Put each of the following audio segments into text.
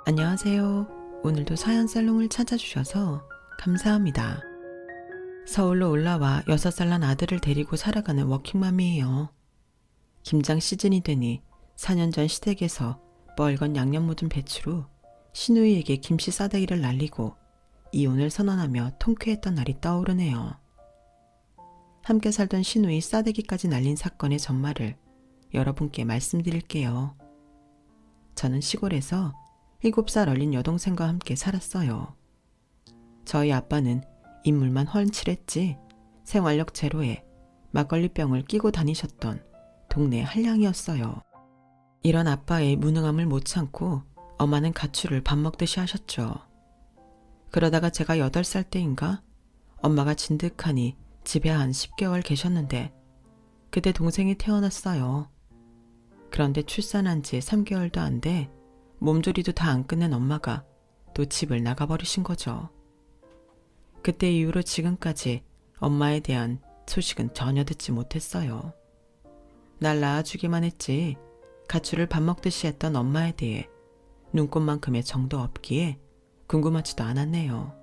안녕하세요. 오늘도 사연살롱을 찾아주셔서 감사합니다. 서울로 올라와 6살 난 아들을 데리고 살아가는 워킹맘이에요. 김장 시즌이 되니 4년 전 시댁에서 뻘건 양념 묻은 배추로 시누이에게 김치 싸대기를 날리고 이혼을 선언하며 통쾌했던 날이 떠오르네요. 함께 살던 시누이 싸대기까지 날린 사건의 전말을 여러분께 말씀드릴게요. 저는 시골에서 7살 어린 여동생과 함께 살았어요. 저희 아빠는 인물만 훤칠했지 생활력 제로에 막걸리병을 끼고 다니셨던 동네 한량이었어요. 이런 아빠의 무능함을 못 참고 엄마는 가출을 밥 먹듯이 하셨죠. 그러다가 제가 8살 때인가 엄마가 진득하니 집에 한 10개월 계셨는데 그때 동생이 태어났어요. 그런데 출산한 지 3개월도 안 돼 몸조리도 다 안 끝낸 엄마가 또 집을 나가버리신 거죠. 그때 이후로 지금까지 엄마에 대한 소식은 전혀 듣지 못했어요. 날 낳아주기만 했지 가출을 밥 먹듯이 했던 엄마에 대해 눈꽃만큼의 정도 없기에 궁금하지도 않았네요.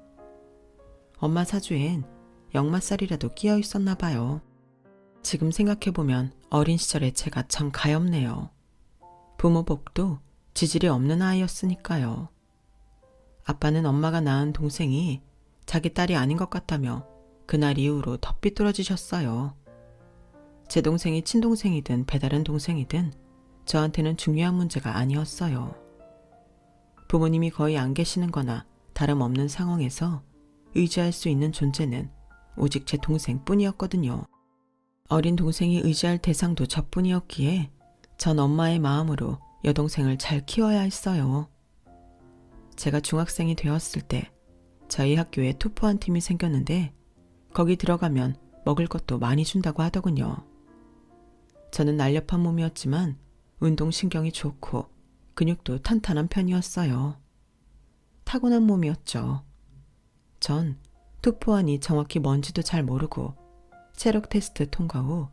엄마 사주엔 역마살이라도 끼어 있었나 봐요. 지금 생각해보면 어린 시절의 제가 참 가엾네요. 부모 복도 지질이 없는 아이였으니까요. 아빠는 엄마가 낳은 동생이 자기 딸이 아닌 것 같다며 그날 이후로 덧 삐뚤어지셨어요. 제 동생이 친동생이든 배다른 동생이든 저한테는 중요한 문제가 아니었어요. 부모님이 거의 안 계시는 거나 다름없는 상황에서 의지할 수 있는 존재는 오직 제 동생뿐이었거든요. 어린 동생이 의지할 대상도 저뿐이었기에 전 엄마의 마음으로 여동생을 잘 키워야 했어요. 제가 중학생이 되었을 때 저희 학교에 투포한 팀이 생겼는데 거기 들어가면 먹을 것도 많이 준다고 하더군요. 저는 날렵한 몸이었지만 운동신경이 좋고 근육도 탄탄한 편이었어요. 타고난 몸이었죠. 전 투포환이 정확히 뭔지도 잘 모르고 체력 테스트 통과 후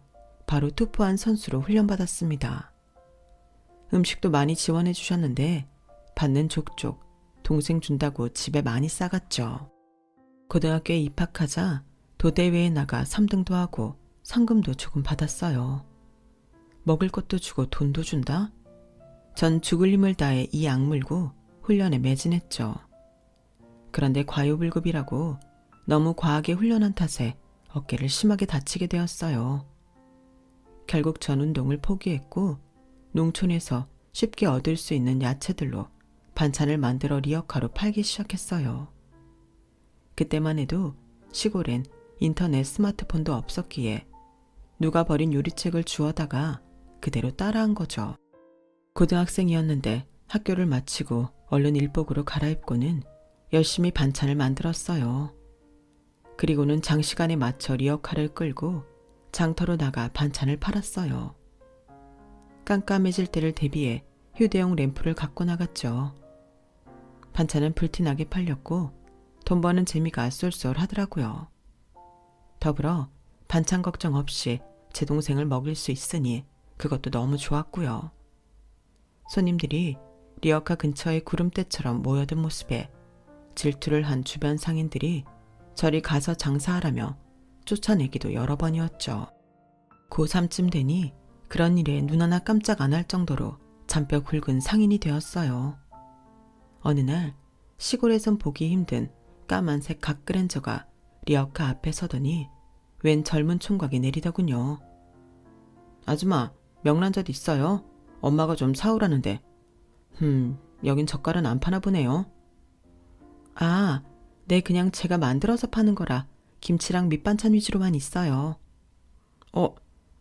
바로 투포환 선수로 훈련받았습니다. 음식도 많이 지원해 주셨는데 받는 족족 동생 준다고 집에 많이 싸갔죠. 고등학교에 입학하자 도대회에 나가 3등도 하고 상금도 조금 받았어요. 먹을 것도 주고 돈도 준다? 전 죽을 힘을 다해 이 악물고 훈련에 매진했죠. 그런데 과유불급이라고 너무 과하게 훈련한 탓에 어깨를 심하게 다치게 되었어요. 결국 전 운동을 포기했고 농촌에서 쉽게 얻을 수 있는 야채들로 반찬을 만들어 리어카로 팔기 시작했어요. 그때만 해도 시골엔 인터넷 스마트폰도 없었기에 누가 버린 요리책을 주워다가 그대로 따라한 거죠. 고등학생이었는데 학교를 마치고 얼른 일복으로 갈아입고는 열심히 반찬을 만들었어요. 그리고는 장시간에 맞춰 리어카를 끌고 장터로 나가 반찬을 팔았어요. 깜깜해질 때를 대비해 휴대용 램프를 갖고 나갔죠. 반찬은 불티나게 팔렸고 돈 버는 재미가 쏠쏠하더라고요. 더불어 반찬 걱정 없이 제 동생을 먹일 수 있으니 그것도 너무 좋았고요. 손님들이 리어카 근처의 구름대처럼 모여든 모습에 질투를 한 주변 상인들이 저리 가서 장사하라며 쫓아내기도 여러 번이었죠. 고3쯤 되니 그런 일에 눈 하나 깜짝 안 할 정도로 잔뼈 굵은 상인이 되었어요. 어느 날 시골에선 보기 힘든 까만색 갓그랜저가 리어카 앞에 서더니 웬 젊은 총각이 내리더군요. 아줌마, 명란젓 있어요? 엄마가 좀 사오라는데. 여긴 젓갈은 안 파나 보네요. 아, 네, 그냥 제가 만들어서 파는 거라 김치랑 밑반찬 위주로만 있어요.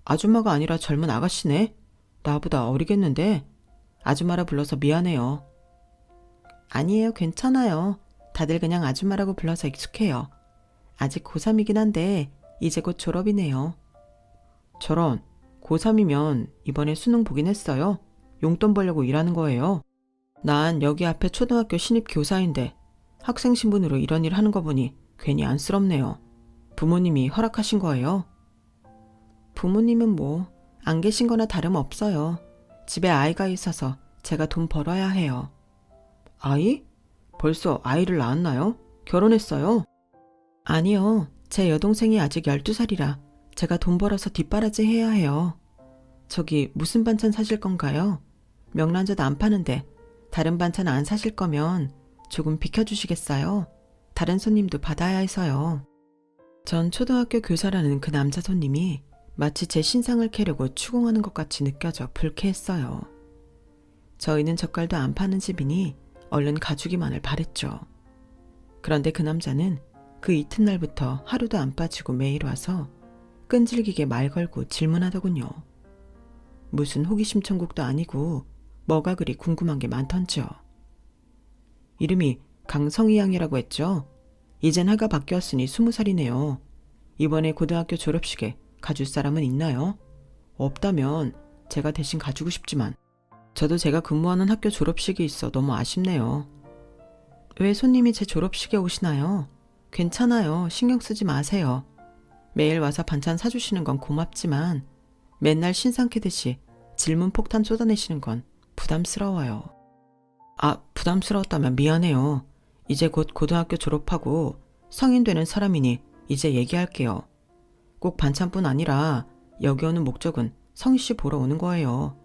아줌마가 아니라 젊은 아가씨네? 나보다 어리겠는데? 아줌마라 불러서 미안해요. 아니에요, 괜찮아요. 다들 그냥 아줌마라고 불러서 익숙해요. 아직 고3이긴 한데 이제 곧 졸업이네요. 저런, 고3이면 이번에 수능 보긴 했어요? 용돈 벌려고 일하는 거예요? 난 여기 앞에 초등학교 신입 교사인데 학생 신분으로 이런 일 하는 거 보니 괜히 안쓰럽네요. 부모님이 허락하신 거예요? 부모님은 뭐 안 계신 거나 다름없어요. 집에 아이가 있어서 제가 돈 벌어야 해요. 아이? 벌써 아이를 낳았나요? 결혼했어요? 아니요. 제 여동생이 아직 12살이라 제가 돈 벌어서 뒷바라지 해야 해요. 저기 무슨 반찬 사실 건가요? 명란젓 안 파는데 다른 반찬 안 사실 거면 조금 비켜주시겠어요? 다른 손님도 받아야 해서요. 전 초등학교 교사라는 그 남자 손님이 마치 제 신상을 캐려고 추궁하는 것 같이 느껴져 불쾌했어요. 저희는 젓갈도 안 파는 집이니 얼른 가주기만을 바랬죠. 그런데 그 남자는 그 이튿날부터 하루도 안 빠지고 매일 와서 끈질기게 말 걸고 질문하더군요. 무슨 호기심 천국도 아니고 뭐가 그리 궁금한 게 많던지요. 이름이 강성희 양이라고 했죠. 이젠 해가 바뀌었으니 20살이네요. 이번에 고등학교 졸업식에 가줄 사람은 있나요? 없다면 제가 대신 가주고 싶지만 저도 제가 근무하는 학교 졸업식이 있어 너무 아쉽네요. 왜 손님이 제 졸업식에 오시나요? 괜찮아요. 신경 쓰지 마세요. 매일 와서 반찬 사주시는 건 고맙지만 맨날 신상 캐듯이 질문 폭탄 쏟아내시는 건 부담스러워요. 아, 부담스러웠다면 미안해요. 이제 곧 고등학교 졸업하고 성인 되는 사람이니 이제 얘기할게요. 꼭 반찬뿐 아니라 여기 오는 목적은 성희 씨 보러 오는 거예요.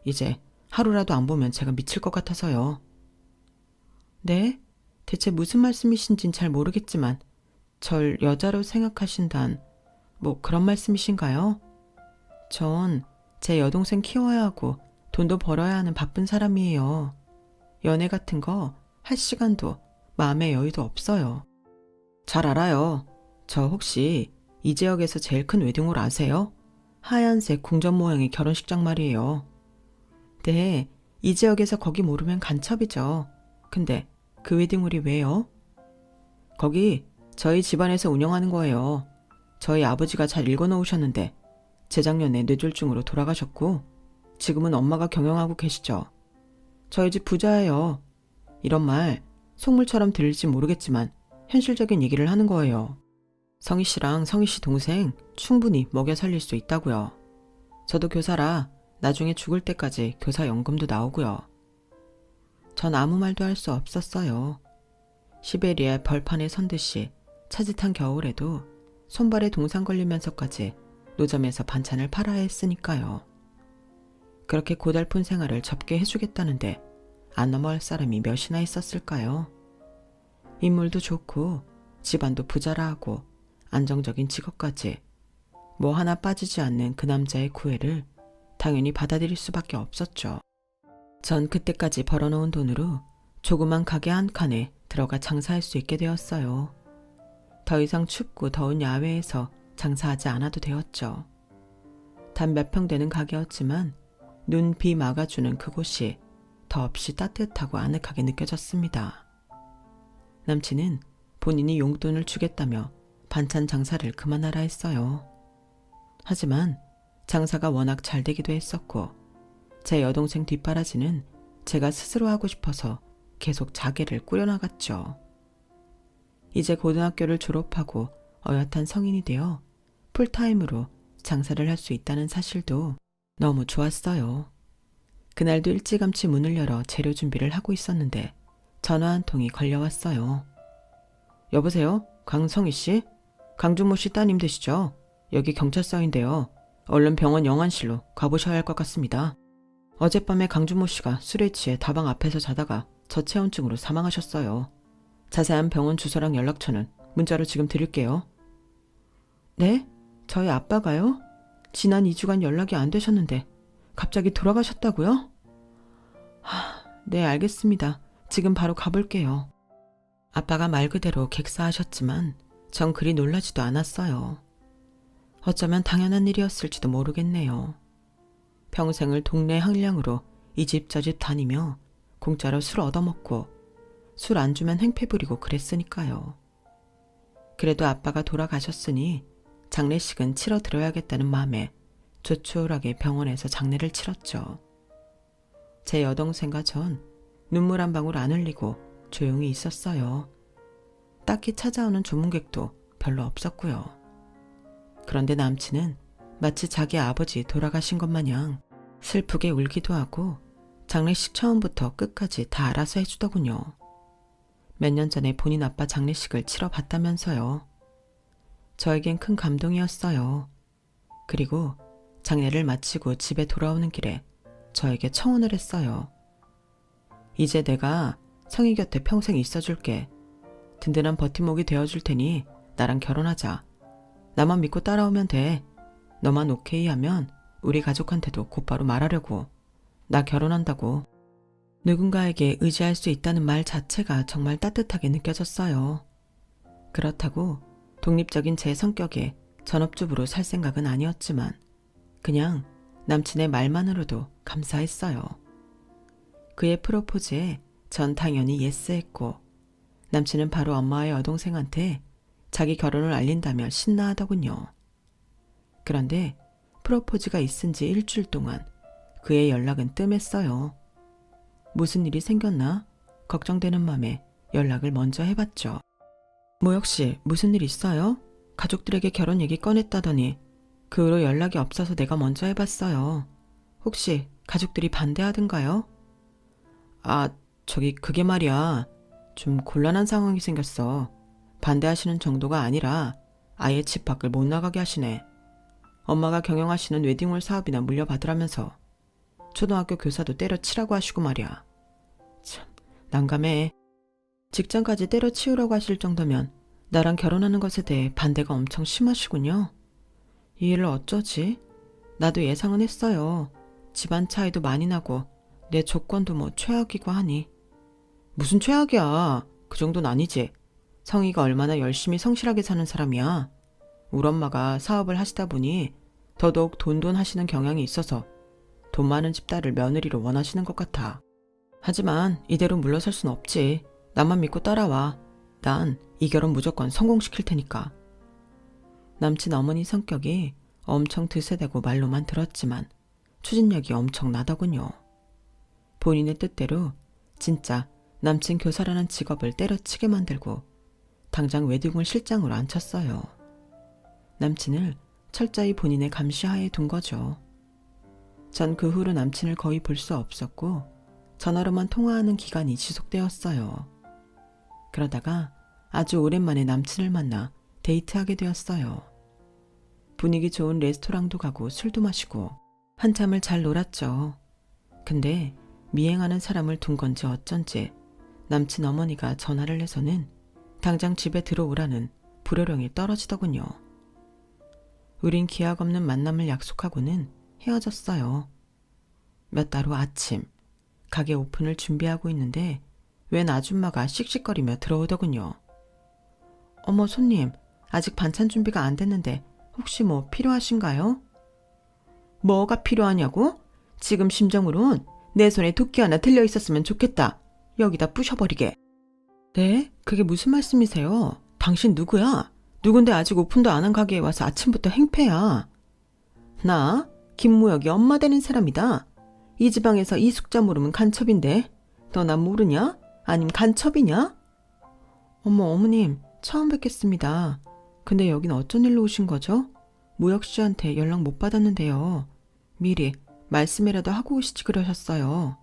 이제 하루라도 안 보면 제가 미칠 것 같아서요. 네? 대체 무슨 말씀이신진 잘 모르겠지만 절 여자로 생각하신단 뭐 그런 말씀이신가요? 전 제 여동생 키워야 하고 돈도 벌어야 하는 바쁜 사람이에요. 연애 같은 거 할 시간도 마음의 여유도 없어요. 잘 알아요. 저 혹시 이 지역에서 제일 큰 웨딩홀 아세요? 하얀색 궁전 모양의 결혼식장 말이에요. 네, 이 지역에서 거기 모르면 간첩이죠. 근데 그 웨딩홀이 왜요? 거기 저희 집안에서 운영하는 거예요. 저희 아버지가 잘 읽어놓으셨는데 재작년에 뇌졸중으로 돌아가셨고 지금은 엄마가 경영하고 계시죠. 저희 집 부자예요. 이런 말 속물처럼 들릴지 모르겠지만 현실적인 얘기를 하는 거예요. 성희 씨랑 성희 씨 동생 충분히 먹여 살릴 수 있다고요. 저도 교사라 나중에 죽을 때까지 교사 연금도 나오고요. 전 아무 말도 할 수 없었어요. 시베리아의 벌판에 선 듯이 차짓한 겨울에도 손발에 동상 걸리면서까지 노점에서 반찬을 팔아야 했으니까요. 그렇게 고달픈 생활을 접게 해주겠다는데 안 넘어갈 사람이 몇이나 있었을까요? 인물도 좋고 집안도 부자라 하고 안정적인 직업까지 뭐 하나 빠지지 않는 그 남자의 구애를 당연히 받아들일 수밖에 없었죠. 전 그때까지 벌어놓은 돈으로 조그만 가게 한 칸에 들어가 장사할 수 있게 되었어요. 더 이상 춥고 더운 야외에서 장사하지 않아도 되었죠. 단 몇 평 되는 가게였지만 눈, 비 막아주는 그곳이 더없이 따뜻하고 아늑하게 느껴졌습니다. 남친은 본인이 용돈을 주겠다며 반찬 장사를 그만하라 했어요. 하지만 장사가 워낙 잘 되기도 했었고 제 여동생 뒷바라지는 제가 스스로 하고 싶어서 계속 자개를 꾸려나갔죠. 이제 고등학교를 졸업하고 어엿한 성인이 되어 풀타임으로 장사를 할 수 있다는 사실도 너무 좋았어요. 그날도 일찌감치 문을 열어 재료 준비를 하고 있었는데 전화 한 통이 걸려왔어요. 여보세요? 강성희 씨? 강준모 씨 따님 되시죠? 여기 경찰서인데요. 얼른 병원 영안실로 가보셔야 할 것 같습니다. 어젯밤에 강준모 씨가 술에 취해 다방 앞에서 자다가 저체온증으로 사망하셨어요. 자세한 병원 주소랑 연락처는 문자로 지금 드릴게요. 네? 저희 아빠가요? 지난 2주간 연락이 안 되셨는데 갑자기 돌아가셨다고요? 네, 알겠습니다. 지금 바로 가볼게요. 아빠가 말 그대로 객사하셨지만 전 그리 놀라지도 않았어요. 어쩌면 당연한 일이었을지도 모르겠네요. 평생을 동네 항량으로 이 집 저 집 다니며 공짜로 술 얻어먹고 술 안 주면 행패 부리고 그랬으니까요. 그래도 아빠가 돌아가셨으니 장례식은 치러 드려야겠다는 마음에 조촐하게 병원에서 장례를 치렀죠. 제 여동생과 전 눈물 한 방울 안 흘리고 조용히 있었어요. 딱히 찾아오는 조문객도 별로 없었고요. 그런데 남친은 마치 자기 아버지 돌아가신 것 마냥 슬프게 울기도 하고 장례식 처음부터 끝까지 다 알아서 해주더군요. 몇 년 전에 본인 아빠 장례식을 치러 봤다면서요. 저에겐 큰 감동이었어요. 그리고 장례를 마치고 집에 돌아오는 길에 저에게 청혼을 했어요. 이제 내가 성희 곁에 평생 있어줄게. 든든한 버팀목이 되어줄 테니 나랑 결혼하자. 나만 믿고 따라오면 돼. 너만 오케이 하면 우리 가족한테도 곧바로 말하려고. 나 결혼한다고. 누군가에게 의지할 수 있다는 말 자체가 정말 따뜻하게 느껴졌어요. 그렇다고 독립적인 제 성격에 전업주부로 살 생각은 아니었지만 그냥 남친의 말만으로도 감사했어요. 그의 프로포즈에 전 당연히 예스했고 남친은 바로 엄마의 여동생한테 자기 결혼을 알린다며 신나하더군요. 그런데 프로포즈가 있은 지 일주일 동안 그의 연락은 뜸했어요. 무슨 일이 생겼나 걱정되는 맘에 연락을 먼저 해봤죠. 모혁 씨, 무슨 일 있어요? 가족들에게 결혼 얘기 꺼냈다더니 그 후로 연락이 없어서 내가 먼저 해봤어요. 혹시 가족들이 반대하던가요? 아, 그게 말이야. 좀 곤란한 상황이 생겼어. 반대하시는 정도가 아니라 아예 집 밖을 못 나가게 하시네. 엄마가 경영하시는 웨딩홀 사업이나 물려받으라면서 초등학교 교사도 때려치라고 하시고 말이야. 참, 난감해. 직장까지 때려치우라고 하실 정도면 나랑 결혼하는 것에 대해 반대가 엄청 심하시군요. 이 일을 어쩌지? 나도 예상은 했어요. 집안 차이도 많이 나고 내 조건도 뭐 최악이고 하니. 무슨 최악이야. 그 정도는 아니지. 성희가 얼마나 열심히 성실하게 사는 사람이야. 우리 엄마가 사업을 하시다 보니 더더욱 돈돈 하시는 경향이 있어서 돈 많은 집딸을 며느리로 원하시는 것 같아. 하지만 이대로 물러설 순 없지. 나만 믿고 따라와. 난 이 결혼 무조건 성공시킬 테니까. 남친 어머니 성격이 엄청 드세대고 말로만 들었지만 추진력이 엄청나더군요. 본인의 뜻대로 진짜 남친 교사라는 직업을 때려치게 만들고 당장 웨딩홀 실장으로 앉혔어요. 남친을 철저히 본인의 감시하에 둔 거죠. 전 그 후로 남친을 거의 볼 수 없었고 전화로만 통화하는 기간이 지속되었어요. 그러다가 아주 오랜만에 남친을 만나 데이트하게 되었어요. 분위기 좋은 레스토랑도 가고 술도 마시고 한참을 잘 놀았죠. 근데 미행하는 사람을 둔 건지 어쩐지 남친 어머니가 전화를 해서는 당장 집에 들어오라는 불호령이 떨어지더군요. 우린 기약 없는 만남을 약속하고는 헤어졌어요. 몇 달 후 아침, 가게 오픈을 준비하고 있는데 웬 아줌마가 씩씩거리며 들어오더군요. 어머 손님, 아직 반찬 준비가 안 됐는데 혹시 뭐 필요하신가요? 뭐가 필요하냐고? 지금 심정으론 내 손에 도끼 하나 들려 있었으면 좋겠다. 여기다 부셔버리게. 네? 그게 무슨 말씀이세요? 당신 누구야? 누군데 아직 오픈도 안 한 가게에 와서 아침부터 행패야. 나 김무혁이 엄마 되는 사람이다. 이 지방에서 이 숙자 모르면 간첩인데 너 나 모르냐? 아님 간첩이냐? 어머 어머님 처음 뵙겠습니다. 근데 여긴 어쩐 일로 오신 거죠? 무혁 씨한테 연락 못 받았는데요. 미리 말씀이라도 하고 오시지 그러셨어요.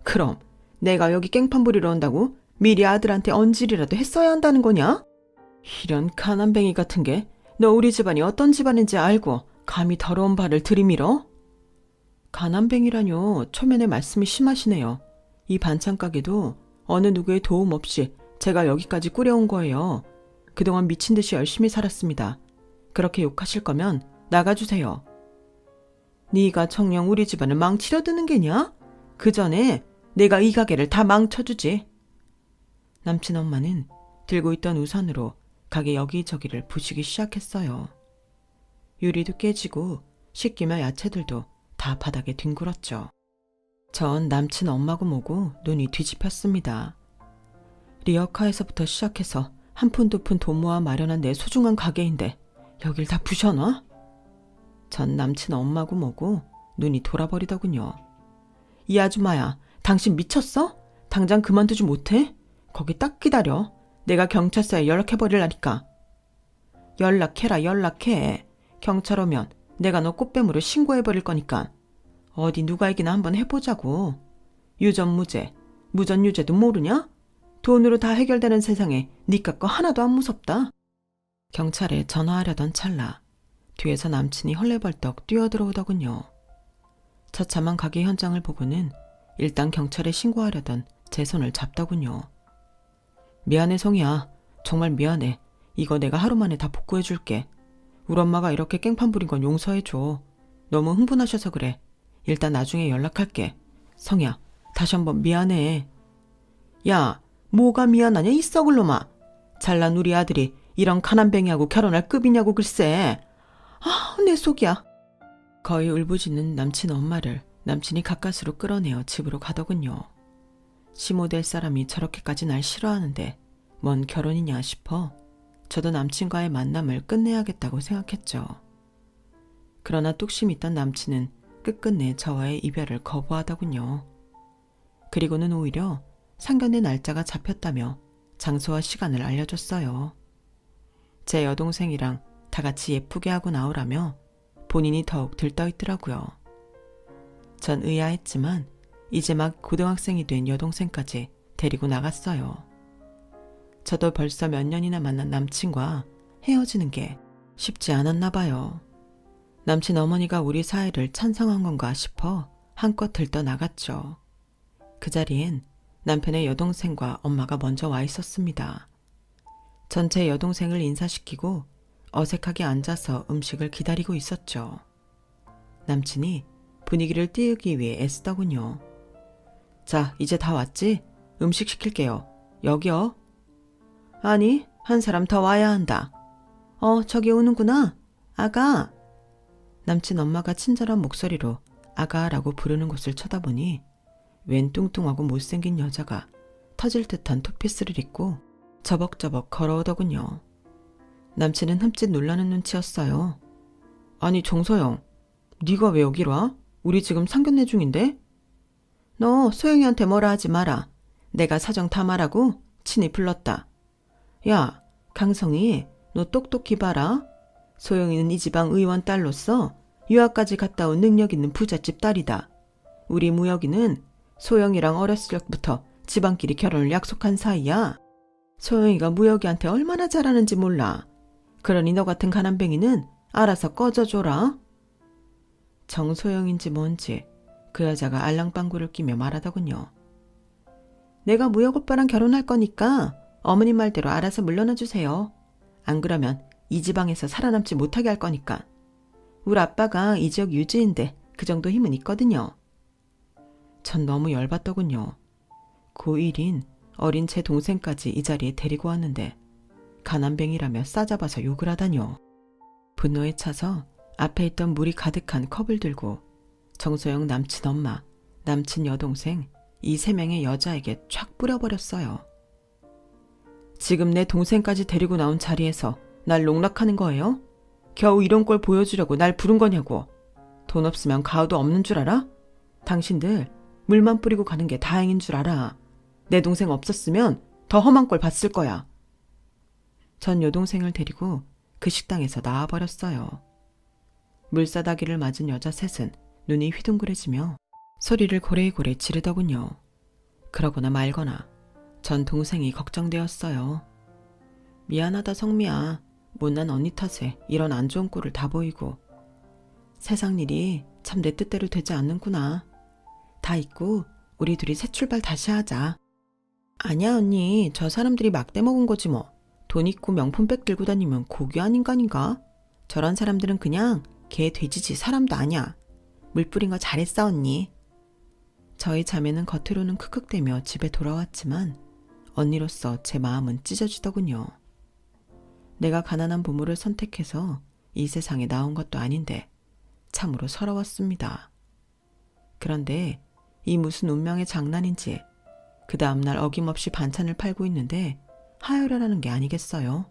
그럼 내가 여기 깽판 부리러 온다고 미리 아들한테 언질이라도 했어야 한다는 거냐? 이런 가난뱅이 같은 게 너 우리 집안이 어떤 집안인지 알고 감히 더러운 발을 들이밀어? 가난뱅이라뇨. 초면에 말씀이 심하시네요. 이 반찬 가게도 어느 누구의 도움 없이 제가 여기까지 꾸려온 거예요. 그동안 미친 듯이 열심히 살았습니다. 그렇게 욕하실 거면 나가주세요. 네가 정녕 우리 집안을 망치려 드는 게냐? 그 전에 내가 이 가게를 다 망쳐주지. 남친 엄마는 들고 있던 우산으로 가게 여기저기를 부시기 시작했어요. 유리도 깨지고 식기며 야채들도 다 바닥에 뒹굴었죠. 전 남친 엄마고 뭐고 눈이 뒤집혔습니다. 리어카에서부터 시작해서 한 푼 두 푼 돈 모아 마련한 내 소중한 가게인데 여길 다 부셔놔? 전 남친 엄마고 뭐고 눈이 돌아버리더군요. 이 아줌마야, 당신 미쳤어? 당장 그만두지 못해? 거기 딱 기다려. 내가 경찰서에 연락해버리라니까. 연락해라 연락해. 경찰 오면 내가 너 꽃뱀으로 신고해버릴 거니까. 어디 누가 얘기나 한번 해보자고. 유전무죄, 무전유죄도 모르냐? 돈으로 다 해결되는 세상에 니까 거 하나도 안 무섭다. 경찰에 전화하려던 찰나 뒤에서 남친이 헐레벌떡 뛰어들어오더군요. 처참한 가게 현장을 보고는 일단 경찰에 신고하려던 제 손을 잡더군요. 미안해 성희야. 정말 미안해. 이거 내가 하루 만에 다 복구해줄게. 우리 엄마가 이렇게 깽판 부린 건 용서해줘. 너무 흥분하셔서 그래. 일단 나중에 연락할게. 성희야, 다시 한번 미안해. 야, 뭐가 미안하냐 이 썩을 놈아. 잘난 우리 아들이 이런 가난뱅이하고 결혼할 급이냐고 글쎄. 아, 내 속이야. 거의 울부짖는 남친 엄마를 남친이 가까스로 끌어내어 집으로 가더군요. 시모될 사람이 저렇게까지 날 싫어하는데 뭔 결혼이냐 싶어 저도 남친과의 만남을 끝내야겠다고 생각했죠. 그러나 뚝심 있던 남친은 끝끝내 저와의 이별을 거부하더군요. 그리고는 오히려 상견례 날짜가 잡혔다며 장소와 시간을 알려줬어요. 제 여동생이랑 다 같이 예쁘게 하고 나오라며 본인이 더욱 들떠있더라고요. 전 의아했지만 이제 막 고등학생이 된 여동생까지 데리고 나갔어요. 저도 벌써 몇 년이나 만난 남친과 헤어지는 게 쉽지 않았나 봐요. 남친 어머니가 우리 사이를 찬성한 건가 싶어 한껏 들떠 나갔죠. 그 자리엔 남편의 여동생과 엄마가 먼저 와 있었습니다. 전체 여동생을 인사시키고 어색하게 앉아서 음식을 기다리고 있었죠. 남친이 분위기를 띄우기 위해 애쓰더군요. 자, 이제 다 왔지? 음식 시킬게요. 여기요. 아니, 한 사람 더 와야 한다. 저기 오는구나. 아가. 남친 엄마가 친절한 목소리로 아가라고 부르는 곳을 쳐다보니 웬 뚱뚱하고 못생긴 여자가 터질 듯한 투피스를 입고 저벅저벅 걸어오더군요. 남친은 흠칫 놀라는 눈치였어요. 아니 정서영, 네가 왜 여기로 와? 우리 지금 상견례 중인데? 너 소영이한테 뭐라 하지 마라. 내가 사정 다 말하고 친히 불렀다. 야, 강성이, 너 똑똑히 봐라. 소영이는 이 지방 의원 딸로서 유학까지 갔다 온 능력 있는 부잣집 딸이다. 우리 무혁이는 소영이랑 어렸을 적부터 지방끼리 결혼을 약속한 사이야. 소영이가 무혁이한테 얼마나 잘하는지 몰라. 그러니 너 같은 가난뱅이는 알아서 꺼져줘라. 정소영인지 뭔지 그 여자가 알랑방구를 끼며 말하더군요. 내가 무혁 오빠랑 결혼할 거니까 어머님 말대로 알아서 물러나 주세요. 안 그러면 이 지방에서 살아남지 못하게 할 거니까. 우리 아빠가 이 지역 유지인데 그 정도 힘은 있거든요. 전 너무 열받더군요. 고1인 어린 제 동생까지 이 자리에 데리고 왔는데 가난뱅이라며 싸잡아서 욕을 하다뇨. 분노에 차서 앞에 있던 물이 가득한 컵을 들고 정소영 남친 엄마, 남친 여동생 이 3명의 여자에게 촥 뿌려버렸어요. 지금 내 동생까지 데리고 나온 자리에서 날 농락하는 거예요? 겨우 이런 걸 보여주려고 날 부른 거냐고. 돈 없으면 가오도 없는 줄 알아? 당신들 물만 뿌리고 가는 게 다행인 줄 알아. 내 동생 없었으면 더 험한 꼴 봤을 거야. 전 여동생을 데리고 그 식당에서 나와버렸어요. 물사다기를 맞은 여자 셋은 눈이 휘둥그레지며 소리를 고래고래 지르더군요. 그러거나 말거나 전 동생이 걱정되었어요. 미안하다 성미야. 못난 언니 탓에 이런 안 좋은 꼴을 다 보이고. 세상 일이 참 내 뜻대로 되지 않는구나. 다 잊고 우리 둘이 새 출발 다시 하자. 아니야 언니, 저 사람들이 막대 먹은 거지 뭐. 돈 있고 명품백 들고 다니면 고귀한 인간인가? 저런 사람들은 그냥 개 돼지지 사람도 아니야. 물 뿌린 거 잘했어 언니. 저희 자매는 겉으로는 크크대며 집에 돌아왔지만 언니로서 제 마음은 찢어지더군요. 내가 가난한 부모를 선택해서 이 세상에 나온 것도 아닌데 참으로 서러웠습니다. 그런데 이 무슨 운명의 장난인지 그 다음날 어김없이 반찬을 팔고 있는데 하혈혈하는 게 아니겠어요?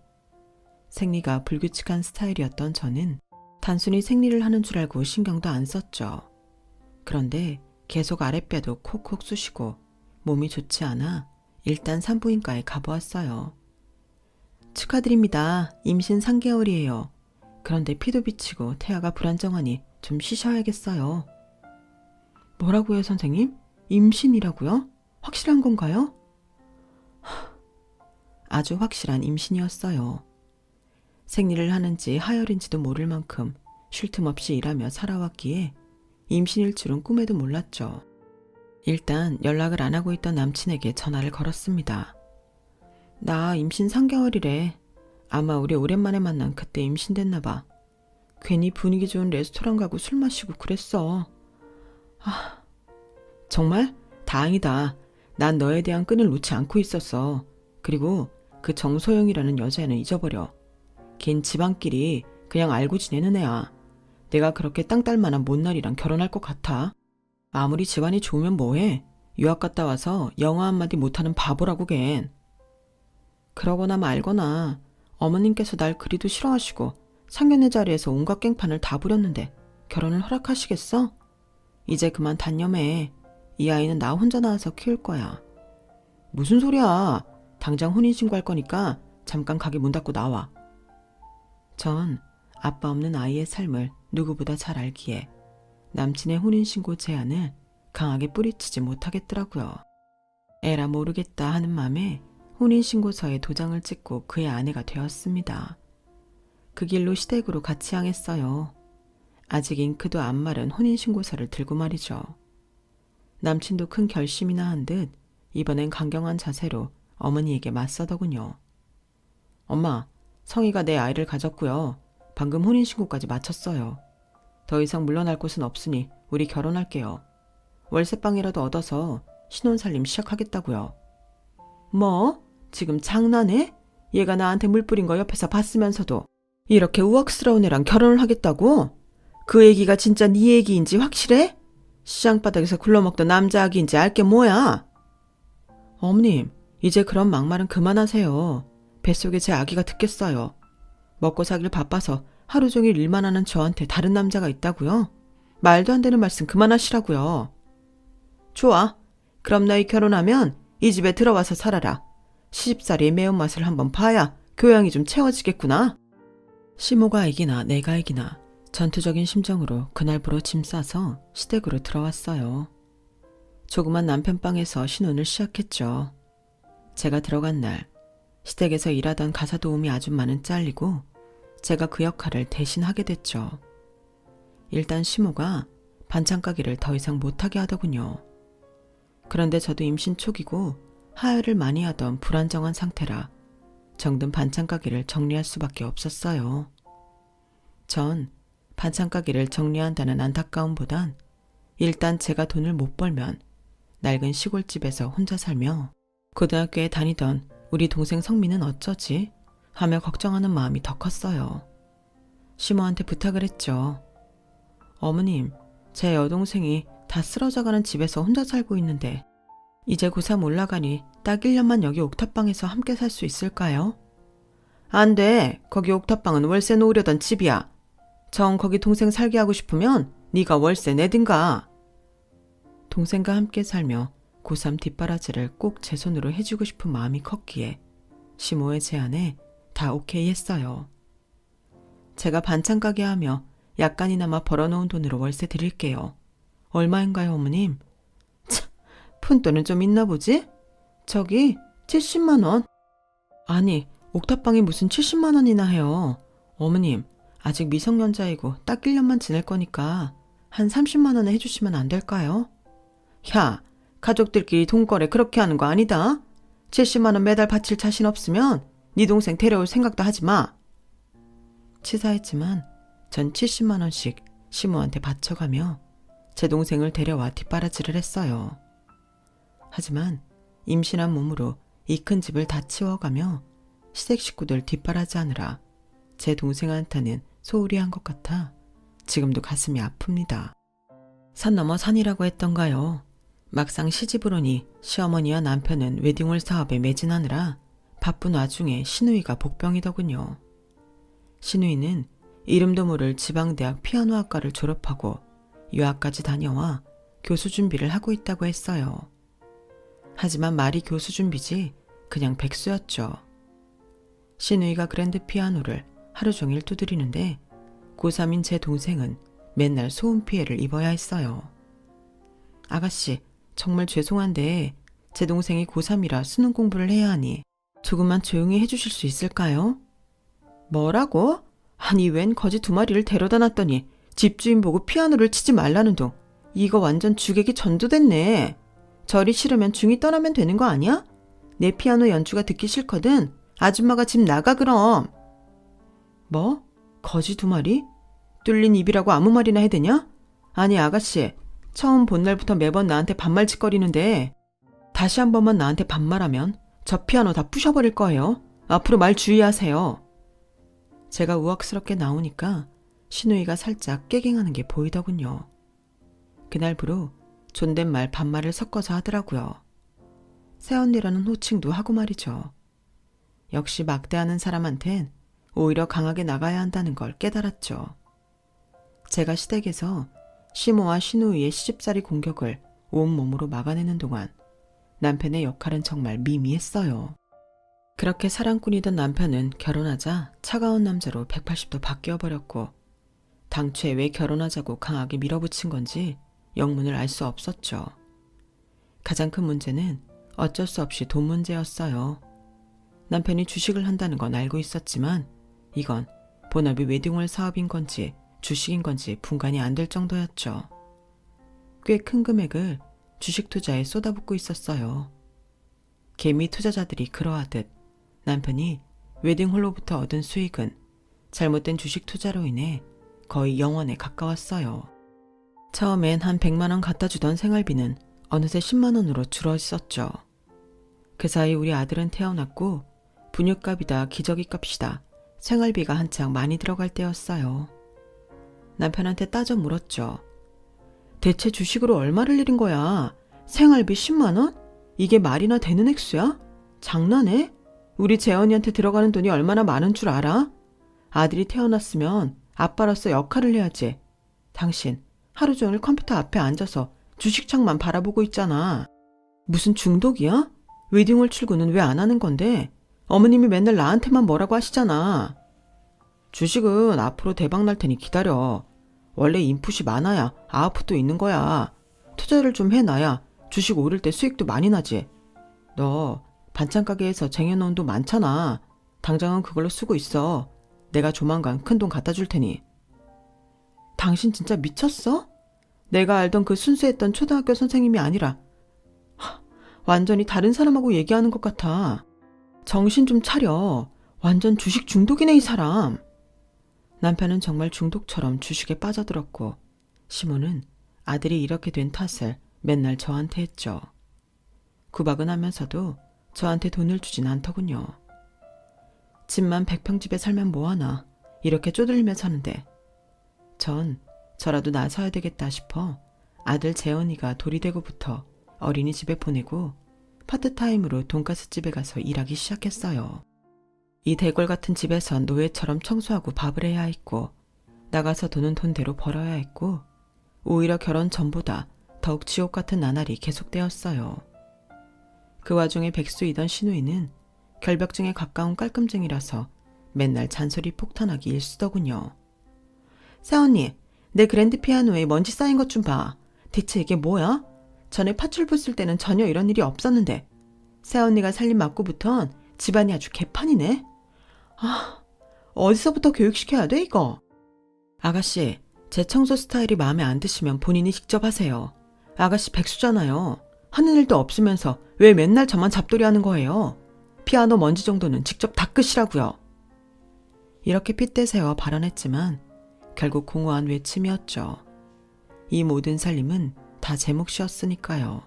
생리가 불규칙한 스타일이었던 저는 단순히 생리를 하는 줄 알고 신경도 안 썼죠. 그런데 계속 아랫배도 콕콕 쑤시고 몸이 좋지 않아 일단 산부인과에 가보았어요. 축하드립니다. 임신 3개월이에요. 그런데 피도 비치고 태아가 불안정하니 좀 쉬셔야겠어요. 뭐라고요 선생님? 임신이라고요? 확실한 건가요? 아주 확실한 임신이었어요. 생리를 하는지 하혈인지도 모를 만큼 쉴 틈 없이 일하며 살아왔기에 임신일 줄은 꿈에도 몰랐죠. 일단 연락을 안 하고 있던 남친에게 전화를 걸었습니다. 나 임신 3개월이래. 아마 우리 오랜만에 만난 그때 임신됐나 봐. 괜히 분위기 좋은 레스토랑 가고 술 마시고 그랬어. 정말? 다행이다. 난 너에 대한 끈을 놓지 않고 있었어. 그리고 그 정소영이라는 여자애는 잊어버려. 걘 집안끼리 그냥 알고 지내는 애야. 내가 그렇게 땅 딸 만한 못난이랑 결혼할 것 같아? 아무리 집안이 좋으면 뭐해? 유학 갔다 와서 영어 한마디 못하는 바보라고 걘. 그러거나 말거나 어머님께서 날 그리도 싫어하시고 상견례 자리에서 온갖 깽판을 다 부렸는데 결혼을 허락하시겠어? 이제 그만 단념해. 이 아이는 나 혼자 낳아서 키울 거야. 무슨 소리야. 당장 혼인신고할 거니까 잠깐 가게 문 닫고 나와. 전 아빠 없는 아이의 삶을 누구보다 잘 알기에 남친의 혼인신고 제안을 강하게 뿌리치지 못하겠더라고요. 에라 모르겠다 하는 맘에 혼인신고서에 도장을 찍고 그의 아내가 되었습니다. 그 길로 시댁으로 같이 향했어요. 아직 잉크도 안 마른 혼인신고서를 들고 말이죠. 남친도 큰 결심이나 한 듯 이번엔 강경한 자세로 어머니에게 맞서더군요. 엄마, 성희가 내 아이를 가졌고요. 방금 혼인신고까지 마쳤어요. 더 이상 물러날 곳은 없으니 우리 결혼할게요. 월세방이라도 얻어서 신혼살림 시작하겠다고요. 뭐? 지금 장난해? 얘가 나한테 물 뿌린 거 옆에서 봤으면서도 이렇게 우악스러운 애랑 결혼을 하겠다고? 그 얘기가 진짜 네 얘기인지 확실해? 시장바닥에서 굴러먹던 남자 아기인지 알게 뭐야? 어머님, 이제 그런 막말은 그만하세요. 뱃속에 제 아기가 듣겠어요. 먹고 살길 바빠서 하루 종일 일만 하는 저한테 다른 남자가 있다고요? 말도 안 되는 말씀 그만하시라고요. 좋아. 그럼 너희 결혼하면 이 집에 들어와서 살아라. 시집살이의 매운맛을 한번 봐야 교양이 좀 채워지겠구나. 시모가 이기나 내가 이기나 전투적인 심정으로 그날부로 짐 싸서 시댁으로 들어왔어요. 조그만 남편 방에서 신혼을 시작했죠. 제가 들어간 날 시댁에서 일하던 가사 도우미 아줌마는 잘리고 제가 그 역할을 대신 하게 됐죠. 일단 시모가 반찬 가게를 더 이상 못하게 하더군요. 그런데 저도 임신 초기고 하혈을 많이 하던 불안정한 상태라 정든 반찬 가게를 정리할 수밖에 없었어요. 전 반찬 가게를 정리한다는 안타까움보단 일단 제가 돈을 못 벌면 낡은 시골집에서 혼자 살며 고등학교에 다니던 우리 동생 성민은 어쩌지? 하며 걱정하는 마음이 더 컸어요. 시모한테 부탁을 했죠. 어머님, 제 여동생이 다 쓰러져가는 집에서 혼자 살고 있는데 이제 고3 올라가니 딱 1년만 여기 옥탑방에서 함께 살 수 있을까요? 안 돼. 거기 옥탑방은 월세 놓으려던 집이야. 정 거기 동생 살게 하고 싶으면 네가 월세 내든가. 동생과 함께 살며 고3 뒷바라지를 꼭 제 손으로 해주고 싶은 마음이 컸기에 시모의 제안에 다 오케이 했어요. 제가 반찬 가게 하며 약간이나마 벌어놓은 돈으로 월세 드릴게요. 얼마인가요, 어머님? 참, 푼돈은 좀 있나 보지? 저기 70만 원. 아니, 옥탑방이 무슨 70만 원이나 해요. 어머님, 아직 미성년자이고 딱 1년만 지낼 거니까 한 30만 원에 해주시면 안 될까요? 야, 가족들끼리 돈거래 그렇게 하는 거 아니다. 70만 원 매달 바칠 자신 없으면 네 동생 데려올 생각도 하지 마. 치사했지만 전 70만 원씩 시모한테 바쳐가며 제 동생을 데려와 뒷바라지를 했어요. 하지만 임신한 몸으로 이 큰 집을 다 치워가며 시댁 식구들 뒷바라지하느라 제 동생한테는 소홀히 한 것 같아 지금도 가슴이 아픕니다. 산 넘어 산이라고 했던가요. 막상 시집을 오니 시어머니와 남편은 웨딩홀 사업에 매진하느라 바쁜 와중에 시누이가 복병이더군요. 시누이는 이름도 모를 지방대학 피아노학과를 졸업하고 유학까지 다녀와 교수 준비를 하고 있다고 했어요. 하지만 말이 교수 준비지 그냥 백수였죠. 시누이가 그랜드 피아노를 하루 종일 두드리는데 고3인 제 동생은 맨날 소음 피해를 입어야 했어요. 아가씨, 정말 죄송한데 제 동생이 고3이라 수능 공부를 해야 하니 조금만 조용히 해주실 수 있을까요? 뭐라고? 아니 웬 거지 2마리를 데려다 놨더니 집주인 보고 피아노를 치지 말라는 둥. 이거 완전 주객이 전도됐네. 저리 싫으면 중이 떠나면 되는 거 아니야? 내 피아노 연주가 듣기 싫거든. 아줌마가 집 나가 그럼. 뭐? 거지 2마리? 뚫린 입이라고 아무 말이나 해대냐? 아니 아가씨, 처음 본 날부터 매번 나한테 반말짓거리는데 다시 한 번만 나한테 반말하면 저 피아노 다 부셔버릴 거예요. 앞으로 말 주의하세요. 제가 우악스럽게 나오니까 신우이가 살짝 깨갱하는 게 보이더군요. 그날부로 존댓말 반말을 섞어서 하더라고요. 새언니라는 호칭도 하고 말이죠. 역시 막대하는 사람한텐 오히려 강하게 나가야 한다는 걸 깨달았죠. 제가 시댁에서 시모와 신우이의 시집살이 공격을 온몸으로 막아내는 동안 남편의 역할은 정말 미미했어요. 그렇게 사랑꾼이던 남편은 결혼하자 차가운 남자로 180도 바뀌어버렸고 당초에 왜 결혼하자고 강하게 밀어붙인 건지 영문을 알 수 없었죠. 가장 큰 문제는 어쩔 수 없이 돈 문제였어요. 남편이 주식을 한다는 건 알고 있었지만 이건 본업이 웨딩홀 사업인 건지 주식인 건지 분간이 안 될 정도였죠. 꽤 큰 금액을 주식 투자에 쏟아붓고 있었어요. 개미 투자자들이 그러하듯 남편이 웨딩홀로부터 얻은 수익은 잘못된 주식 투자로 인해 거의 0원에 가까웠어요. 처음엔 한 100만 원 갖다 주던 생활비는 어느새 10만 원으로 줄어있었죠. 그 사이 우리 아들은 태어났고 분유값이다 기저귀 값이다 생활비가 한창 많이 들어갈 때였어요. 남편한테 따져 물었죠. 대체 주식으로 얼마를 잃은 거야? 생활비 10만 원? 이게 말이나 되는 액수야? 장난해? 우리 재원이한테 들어가는 돈이 얼마나 많은 줄 알아? 아들이 태어났으면 아빠로서 역할을 해야지. 당신 하루 종일 컴퓨터 앞에 앉아서 주식창만 바라보고 있잖아. 무슨 중독이야? 웨딩홀 출근은 왜 안 하는 건데? 어머님이 맨날 나한테만 뭐라고 하시잖아. 주식은 앞으로 대박 날 테니 기다려. 원래 인풋이 많아야 아웃풋도 있는 거야. 투자를 좀 해놔야 주식 오를 때 수익도 많이 나지. 너 반찬 가게에서 쟁여놓은 돈 많잖아. 당장은 그걸로 쓰고 있어. 내가 조만간 큰 돈 갖다 줄 테니. 당신 진짜 미쳤어? 내가 알던 그 순수했던 초등학교 선생님이 아니라 완전히 다른 사람하고 얘기하는 것 같아. 정신 좀 차려. 완전 주식 중독이네 이 사람. 남편은 정말 중독처럼 주식에 빠져들었고 시모는 아들이 이렇게 된 탓을 맨날 저한테 했죠. 구박은 하면서도 저한테 돈을 주진 않더군요. 집만 100평집에 살면 뭐하나 이렇게 쪼들리며 사는데 전 저라도 나서야 되겠다 싶어 아들 재원이가 돌이 되고부터 어린이집에 보내고 파트타임으로 돈가스집에 가서 일하기 시작했어요. 이 대궐 같은 집에선 노예처럼 청소하고 밥을 해야 했고 나가서 돈은 돈대로 벌어야 했고 오히려 결혼 전보다 더욱 지옥 같은 나날이 계속되었어요. 그 와중에 백수이던 신우이는 결벽증에 가까운 깔끔증이라서 맨날 잔소리 폭탄하기 일쑤더군요. 새언니, 내 그랜드 피아노에 먼지 쌓인 것 좀 봐. 대체 이게 뭐야? 전에 팥줄부 쓸 때는 전혀 이런 일이 없었는데 새언니가 살림 맞고부턴 집안이 아주 개판이네. 어디서부터 교육시켜야 돼 이거? 아가씨, 제 청소 스타일이 마음에 안 드시면 본인이 직접 하세요. 아가씨 백수잖아요. 하는 일도 없으면서 왜 맨날 저만 잡돌이 하는 거예요? 피아노 먼지 정도는 직접 닦으시라고요. 이렇게 핏대세워 발언했지만 결국 공허한 외침이었죠. 이 모든 살림은 다 제 몫이었으니까요.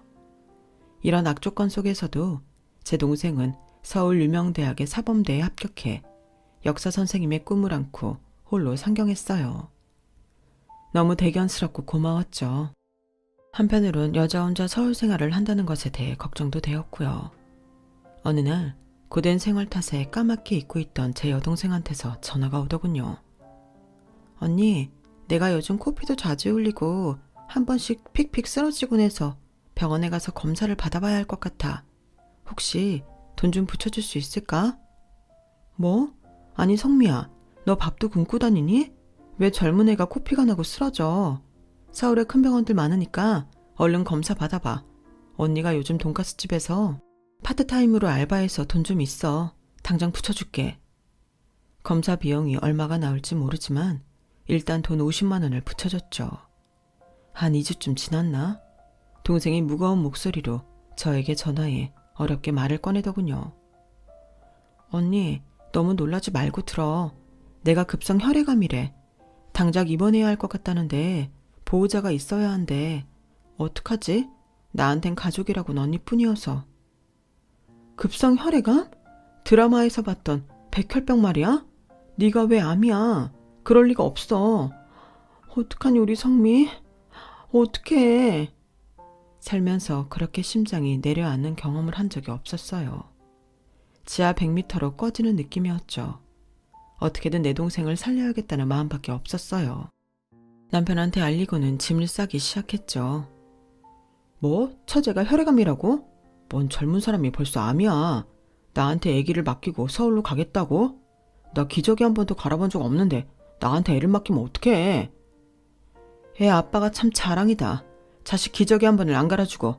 이런 악조건 속에서도 제 동생은 서울 유명대학의 사범대에 합격해 역사 선생님의 꿈을 안고 홀로 상경했어요. 너무 대견스럽고 고마웠죠. 한편으론 여자 혼자 서울 생활을 한다는 것에 대해 걱정도 되었고요. 어느 날 고된 생활 탓에 까맣게 잊고 있던 제 여동생한테서 전화가 오더군요. 언니, 내가 요즘 코피도 자주 흘리고 한 번씩 픽픽 쓰러지곤 해서 병원에 가서 검사를 받아봐야 할 것 같아. 혹시 돈 좀 붙여줄 수 있을까? 뭐? 아니 성미야, 너 밥도 굶고 다니니? 왜 젊은 애가 코피가 나고 쓰러져? 서울에 큰 병원들 많으니까 얼른 검사 받아봐. 언니가 요즘 돈가스 집에서 파트타임으로 알바해서 돈 좀 있어. 당장 붙여줄게. 검사 비용이 얼마가 나올지 모르지만 일단 돈 50만 원을 붙여줬죠. 한 2주쯤 지났나? 동생이 무거운 목소리로 저에게 전화해 어렵게 말을 꺼내더군요. 언니, 너무 놀라지 말고 들어. 내가 급성 혈액암이래. 당장 입원해야 할 것 같다는데 보호자가 있어야 한대. 어떡하지? 나한텐 가족이라고는 언니뿐이어서. 급성 혈액암? 드라마에서 봤던 백혈병 말이야? 네가 왜 암이야? 그럴 리가 없어. 어떡하니 우리 성미? 어떡해. 살면서 그렇게 심장이 내려앉는 경험을 한 적이 없었어요. 지하 100m로 꺼지는 느낌이었죠. 어떻게든 내 동생을 살려야겠다는 마음밖에 없었어요. 남편한테 알리고는 짐을 싸기 시작했죠. 뭐? 처제가 혈액암이라고? 뭔 젊은 사람이 벌써 암이야. 나한테 아기를 맡기고 서울로 가겠다고? 나 기저귀 한 번도 갈아본 적 없는데 나한테 애를 맡기면 어떡해. 애 아빠가 참 자랑이다. 자식 기저귀 한 번을 안 갈아주고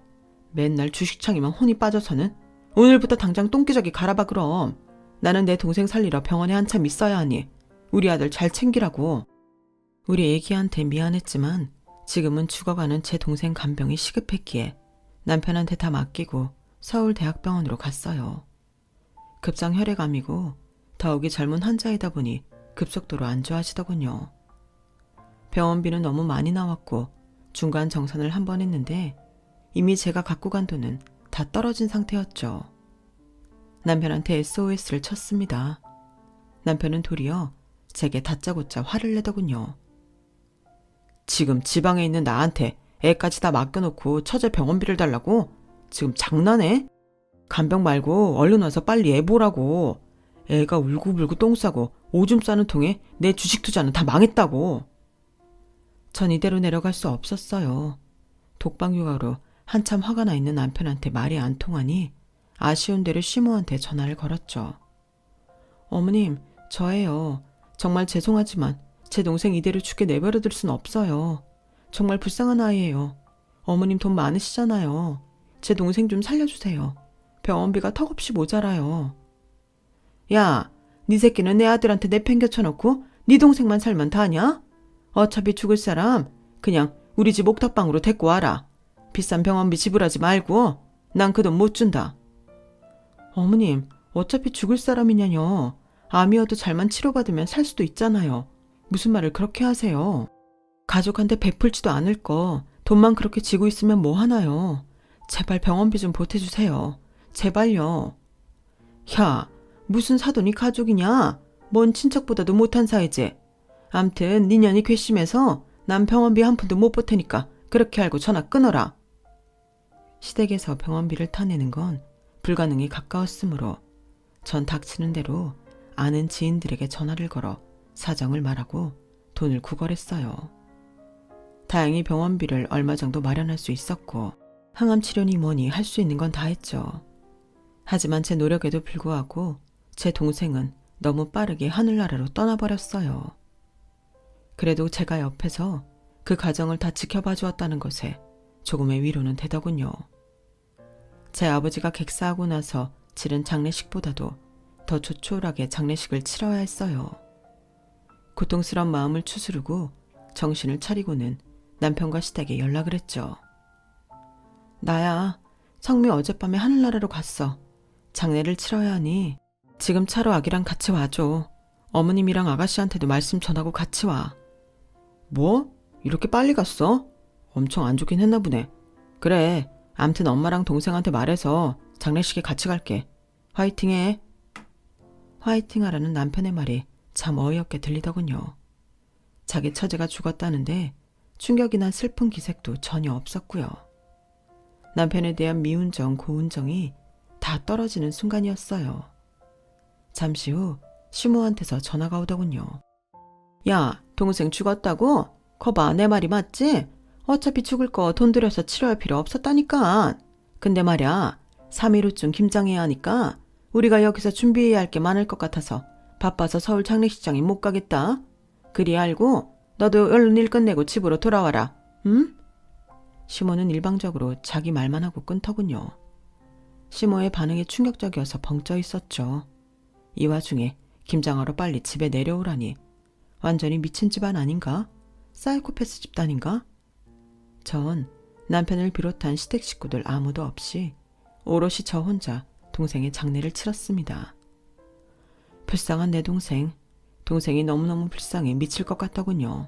맨날 주식창에만 혼이 빠져서는. 오늘부터 당장 똥기저귀 갈아봐 그럼. 나는 내 동생 살리러 병원에 한참 있어야 하니 우리 아들 잘 챙기라고. 우리 애기한테 미안했지만 지금은 죽어가는 제 동생 간병이 시급했기에 남편한테 다 맡기고 서울대학병원으로 갔어요. 급성 혈액암이고 더욱이 젊은 환자이다 보니 급속도로 안 좋아지더군요. 병원비는 너무 많이 나왔고 중간 정산을 한 번 했는데 이미 제가 갖고 간 돈은 다 떨어진 상태였죠. 남편한테 SOS를 쳤습니다. 남편은 도리어 제게 다짜고짜 화를 내더군요. 지금 지방에 있는 나한테 애까지 다 맡겨놓고 처제 병원비를 달라고? 지금 장난해? 간병 말고 얼른 와서 빨리 애 보라고. 애가 울고불고 똥 싸고 오줌 싸는 통에 내 주식 투자는 다 망했다고. 전 이대로 내려갈 수 없었어요. 독방 육아로 한참 화가 나 있는 남편한테 말이 안 통하니 아쉬운 대로 시모한테 전화를 걸었죠. 어머님, 저예요. 정말 죄송하지만 제 동생 이대로 죽게 내버려둘 순 없어요. 정말 불쌍한 아이예요. 어머님 돈 많으시잖아요. 제 동생 좀 살려주세요. 병원비가 턱없이 모자라요. 야, 네 새끼는 내 아들한테 내팽개쳐놓고 네 동생만 살면 다냐? 어차피 죽을 사람 그냥 우리 집 옥탑방으로 데리고 와라. 비싼 병원비 지불하지 말고 난 그 돈 못 준다. 어머님, 어차피 죽을 사람이냐뇨. 암이어도 잘만 치료받으면 살 수도 있잖아요. 무슨 말을 그렇게 하세요. 가족한테 베풀지도 않을 거 돈만 그렇게 지고 있으면 뭐 하나요. 제발 병원비 좀 보태주세요. 제발요. 야, 무슨 사돈이 가족이냐? 뭔 친척보다도 못한 사이지. 암튼 네 년이 괘씸해서 난 병원비 한 푼도 못 보태니까 그렇게 알고 전화 끊어라. 시댁에서 병원비를 타내는 건 불가능이 가까웠으므로 전 닥치는 대로 아는 지인들에게 전화를 걸어 사정을 말하고 돈을 구걸했어요. 다행히 병원비를 얼마 정도 마련할 수 있었고 항암 치료니 뭐니 할 수 있는 건 다 했죠. 하지만 제 노력에도 불구하고 제 동생은 너무 빠르게 하늘나라로 떠나버렸어요. 그래도 제가 옆에서 그 가정을 다 지켜봐 주었다는 것에 조금의 위로는 되더군요. 제 아버지가 객사하고 나서 치른 장례식보다도 더 조촐하게 장례식을 치러야 했어요. 고통스러운 마음을 추스르고 정신을 차리고는 남편과 시댁에 연락을 했죠. 나야, 성미 어젯밤에 하늘나라로 갔어. 장례를 치러야 하니 지금 차로 아기랑 같이 와줘. 어머님이랑 아가씨한테도 말씀 전하고 같이 와. 뭐? 이렇게 빨리 갔어? 엄청 안 좋긴 했나 보네. 그래, 암튼 엄마랑 동생한테 말해서 장례식에 같이 갈게. 화이팅해. 화이팅하라는 남편의 말이 참 어이없게 들리더군요. 자기 처제가 죽었다는데 충격이나 슬픈 기색도 전혀 없었고요. 남편에 대한 미운정, 고운정이 다 떨어지는 순간이었어요. 잠시 후 시모한테서 전화가 오더군요. 야, 동생 죽었다고? 거봐, 내 말이 맞지? 어차피 죽을 거 돈 들여서 치료할 필요 없었다니까. 근데 말야, 3일 후쯤 김장해야 하니까 우리가 여기서 준비해야 할 게 많을 것 같아서 바빠서 서울 장례식장에 못 가겠다. 그리 알고 너도 얼른 일 끝내고 집으로 돌아와라. 응? 시모는 일방적으로 자기 말만 하고 끊더군요. 시모의 반응이 충격적이어서 벙쪄 있었죠. 이 와중에 김장하러 빨리 집에 내려오라니 완전히 미친 집안 아닌가? 사이코패스 집단인가? 전 남편을 비롯한 시댁 식구들 아무도 없이 오롯이 저 혼자 동생의 장례를 치렀습니다. 불쌍한 내 동생이 너무너무 불쌍해 미칠 것 같더군요.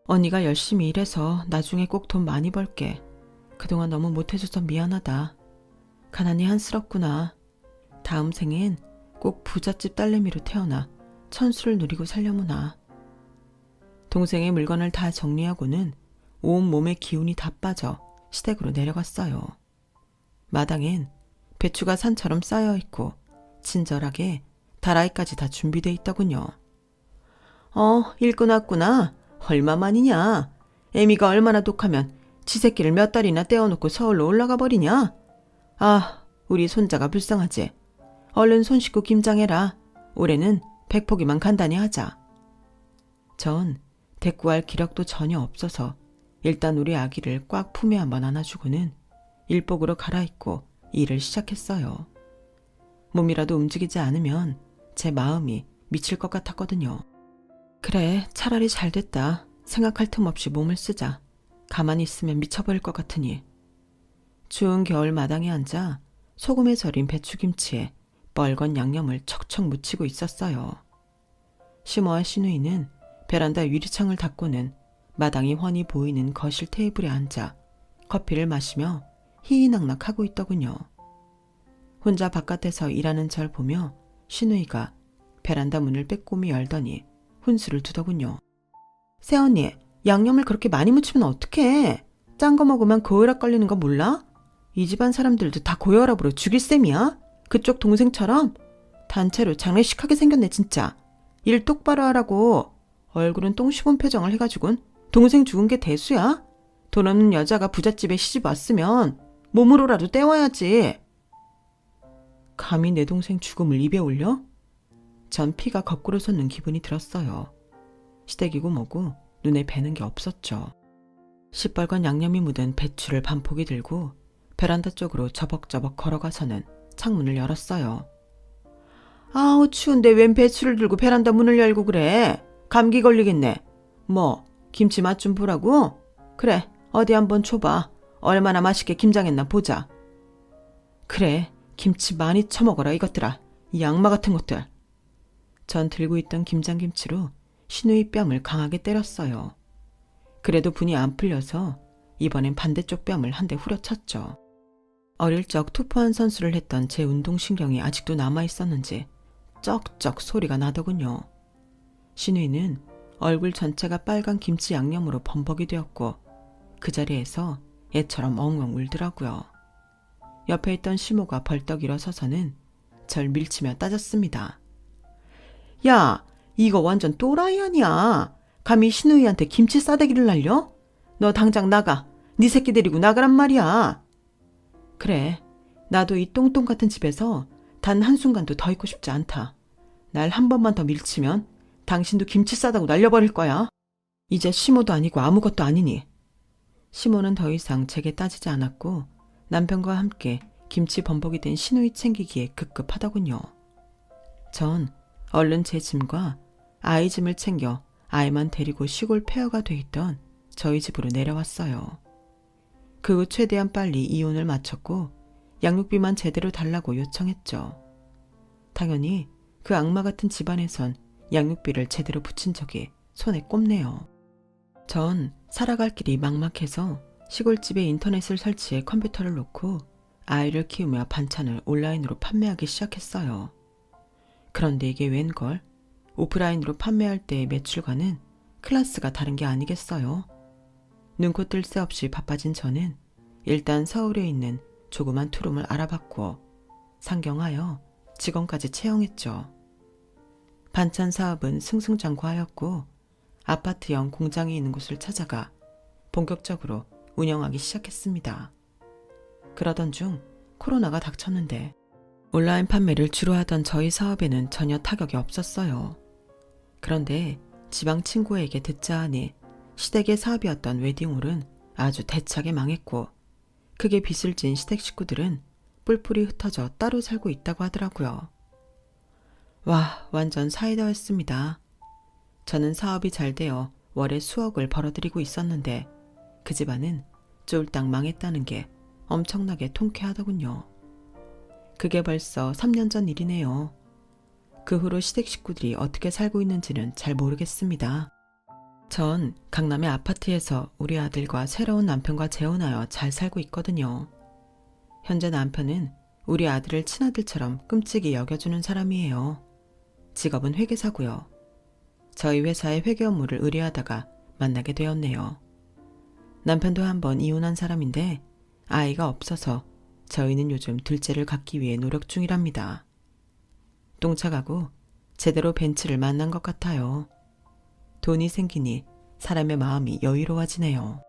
언니가 열심히 일해서 나중에 꼭 돈 많이 벌게. 그동안 너무 못해줘서 미안하다. 가난이 한스럽구나. 다음 생엔 꼭 부잣집 딸내미로 태어나 천수를 누리고 살려무나. 동생의 물건을 다 정리하고는 온 몸의 기운이 다 빠져 시댁으로 내려갔어요. 마당엔 배추가 산처럼 쌓여있고 친절하게 다라이까지 다 준비돼 있더군요. 일 끝났구나. 얼마만이냐. 애미가 얼마나 독하면 지 새끼를 몇 달이나 떼어놓고 서울로 올라가 버리냐. 아, 우리 손자가 불쌍하지. 얼른 손 씻고 김장해라. 올해는 백포기만 간단히 하자. 전 대꾸할 기력도 전혀 없어서 일단 우리 아기를 꽉 품에 한번 안아주고는 일복으로 갈아입고 일을 시작했어요. 몸이라도 움직이지 않으면 제 마음이 미칠 것 같았거든요. 그래, 차라리 잘 됐다. 생각할 틈 없이 몸을 쓰자. 가만히 있으면 미쳐버릴 것 같으니. 추운 겨울 마당에 앉아 소금에 절인 배추김치에 뻘건 양념을 척척 묻히고 있었어요. 시모와 시누이는 베란다 유리창을 닫고는 마당이 훤히 보이는 거실 테이블에 앉아 커피를 마시며 희희낙낙하고 있더군요. 혼자 바깥에서 일하는 절 보며 시누이가 베란다 문을 빼꼼히 열더니 훈수를 두더군요. 새언니, 양념을 그렇게 많이 묻히면 어떡해. 짠 거 먹으면 고혈압 걸리는 거 몰라? 이 집안 사람들도 다 고혈압으로 죽일 셈이야? 그쪽 동생처럼? 단체로 장례식하게 생겼네 진짜. 일 똑바로 하라고. 얼굴은 똥 씹은 표정을 해가지고는 동생 죽은 게 대수야? 돈 없는 여자가 부잣집에 시집 왔으면 몸으로라도 때워야지. 감히 내 동생 죽음을 입에 올려? 전 피가 거꾸로 솟는 기분이 들었어요. 시댁이고 뭐고 눈에 뵈는 게 없었죠. 시뻘건 양념이 묻은 배추를 반포기 들고 베란다 쪽으로 저벅저벅 걸어가서는 창문을 열었어요. 아우 추운데 웬 배추를 들고 베란다 문을 열고 그래. 감기 걸리겠네. 뭐 김치 맛 좀 보라고? 그래 어디 한번 줘봐. 얼마나 맛있게 김장했나 보자. 그래 김치 많이 처먹어라 이것들아. 이 악마 같은 것들. 전 들고 있던 김장김치로 시누이 뺨을 강하게 때렸어요. 그래도 분이 안 풀려서 이번엔 반대쪽 뺨을 한 대 후려쳤죠. 어릴 적 투포한 선수를 했던 제 운동신경이 아직도 남아있었는지 쩍쩍 소리가 나더군요. 시누이는 얼굴 전체가 빨간 김치 양념으로 범벅이 되었고 그 자리에서 애처럼 엉엉 울더라고요. 옆에 있던 시모가 벌떡 일어서서는 절 밀치며 따졌습니다. 야, 이거 완전 또라이 아니야. 감히 시누이한테 김치 싸대기를 날려? 너 당장 나가. 네 새끼 데리고 나가란 말이야. 그래, 나도 이 똥똥 같은 집에서 단 한순간도 더 있고 싶지 않다. 날 한 번만 더 밀치면 당신도 김치 싸다고 날려버릴 거야. 이제 시모도 아니고 아무것도 아니니. 시모는 더 이상 제게 따지지 않았고 남편과 함께 김치 범벅이 된 시누이 챙기기에 급급하더군요. 전 얼른 제 짐과 아이 짐을 챙겨 아이만 데리고 시골 폐허가 돼 있던 저희 집으로 내려왔어요. 그 후 최대한 빨리 이혼을 마쳤고 양육비만 제대로 달라고 요청했죠. 당연히 그 악마 같은 집안에선 양육비를 제대로 붙인 적이 손에 꼽네요. 전 살아갈 길이 막막해서 시골집에 인터넷을 설치해 컴퓨터를 놓고 아이를 키우며 반찬을 온라인으로 판매하기 시작했어요. 그런데 이게 웬걸? 오프라인으로 판매할 때의 매출과는 클래스가 다른 게 아니겠어요? 눈코 뜰 새 없이 바빠진 저는 일단 서울에 있는 조그만 투룸을 알아봤고 상경하여 직원까지 채용했죠. 반찬 사업은 승승장구하였고 아파트형 공장이 있는 곳을 찾아가 본격적으로 운영하기 시작했습니다. 그러던 중 코로나가 닥쳤는데 온라인 판매를 주로 하던 저희 사업에는 전혀 타격이 없었어요. 그런데 지방 친구에게 듣자 하니 시댁의 사업이었던 웨딩홀은 아주 대차게 망했고 크게 빚을 진 시댁 식구들은 뿔뿔이 흩어져 따로 살고 있다고 하더라고요. 와, 완전 사이다였습니다. 저는 사업이 잘 되어 월에 수억을 벌어들이고 있었는데 그 집안은 쫄딱 망했다는 게 엄청나게 통쾌하더군요. 그게 벌써 3년 전 일이네요. 그 후로 시댁 식구들이 어떻게 살고 있는지는 잘 모르겠습니다. 전 강남의 아파트에서 우리 아들과 새로운 남편과 재혼하여 잘 살고 있거든요. 현재 남편은 우리 아들을 친아들처럼 끔찍이 여겨주는 사람이에요. 직업은 회계사고요. 저희 회사의 회계 업무를 의뢰하다가 만나게 되었네요. 남편도 한번 이혼한 사람인데 아이가 없어서 저희는 요즘 둘째를 갖기 위해 노력 중이랍니다. 똥차가고 제대로 벤츠를 만난 것 같아요. 돈이 생기니 사람의 마음이 여유로워지네요.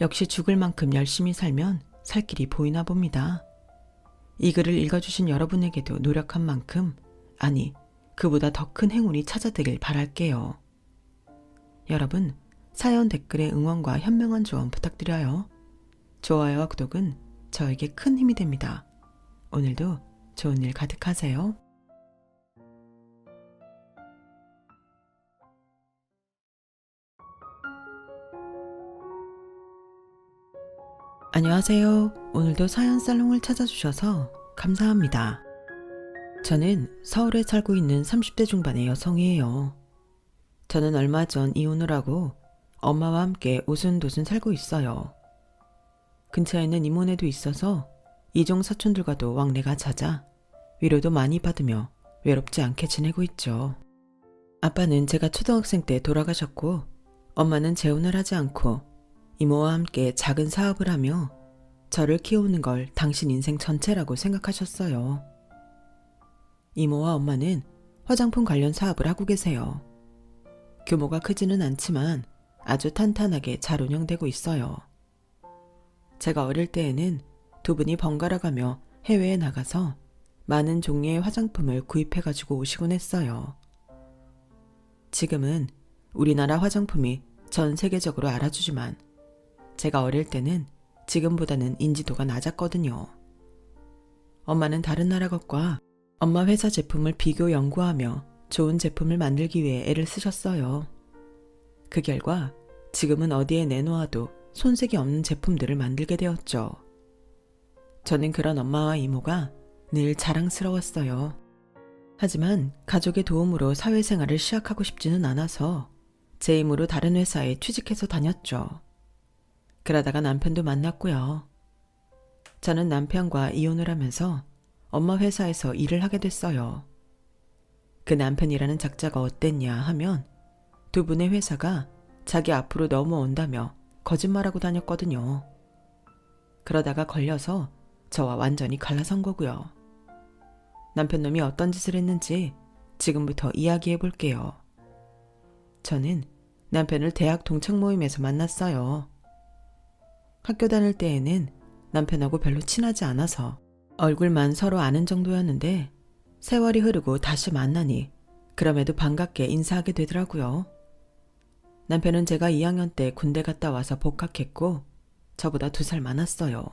역시 죽을 만큼 열심히 살면 살 길이 보이나 봅니다. 이 글을 읽어주신 여러분에게도 노력한 만큼, 아니 그보다 더 큰 행운이 찾아되길 바랄게요. 여러분, 사연 댓글에 응원과 현명한 조언 부탁드려요. 좋아요와 구독은 저에게 큰 힘이 됩니다. 오늘도 좋은 일 가득하세요. 안녕하세요. 오늘도 사연 살롱을 찾아주셔서 감사합니다. 저는 서울에 살고 있는 30대 중반의 여성이에요. 저는 얼마 전 이혼을 하고 엄마와 함께 오순도순 살고 있어요. 근처에 있는 이모네도 있어서 이종 사촌들과도 왕래가 잦아 위로도 많이 받으며 외롭지 않게 지내고 있죠. 아빠는 제가 초등학생 때 돌아가셨고 엄마는 재혼을 하지 않고 이모와 함께 작은 사업을 하며 저를 키우는 걸 당신 인생 전체라고 생각하셨어요. 이모와 엄마는 화장품 관련 사업을 하고 계세요. 규모가 크지는 않지만 아주 탄탄하게 잘 운영되고 있어요. 제가 어릴 때에는 두 분이 번갈아 가며 해외에 나가서 많은 종류의 화장품을 구입해가지고 오시곤 했어요. 지금은 우리나라 화장품이 전 세계적으로 알아주지만 제가 어릴 때는 지금보다는 인지도가 낮았거든요. 엄마는 다른 나라 것과 엄마 회사 제품을 비교 연구하며 좋은 제품을 만들기 위해 애를 쓰셨어요. 그 결과 지금은 어디에 내놓아도 손색이 없는 제품들을 만들게 되었죠. 저는 그런 엄마와 이모가 늘 자랑스러웠어요. 하지만 가족의 도움으로 사회생활을 시작하고 싶지는 않아서 제 힘으로 다른 회사에 취직해서 다녔죠. 그러다가 남편도 만났고요. 저는 남편과 이혼을 하면서 엄마 회사에서 일을 하게 됐어요. 그 남편이라는 작자가 어땠냐 하면 두 분의 회사가 자기 앞으로 넘어온다며 거짓말하고 다녔거든요. 그러다가 걸려서 저와 완전히 갈라선 거고요. 남편 놈이 어떤 짓을 했는지 지금부터 이야기해 볼게요. 저는 남편을 대학 동창 모임에서 만났어요. 학교 다닐 때에는 남편하고 별로 친하지 않아서 얼굴만 서로 아는 정도였는데 세월이 흐르고 다시 만나니 그럼에도 반갑게 인사하게 되더라고요. 남편은 제가 2학년 때 군대 갔다 와서 복학했고 저보다 2살 많았어요.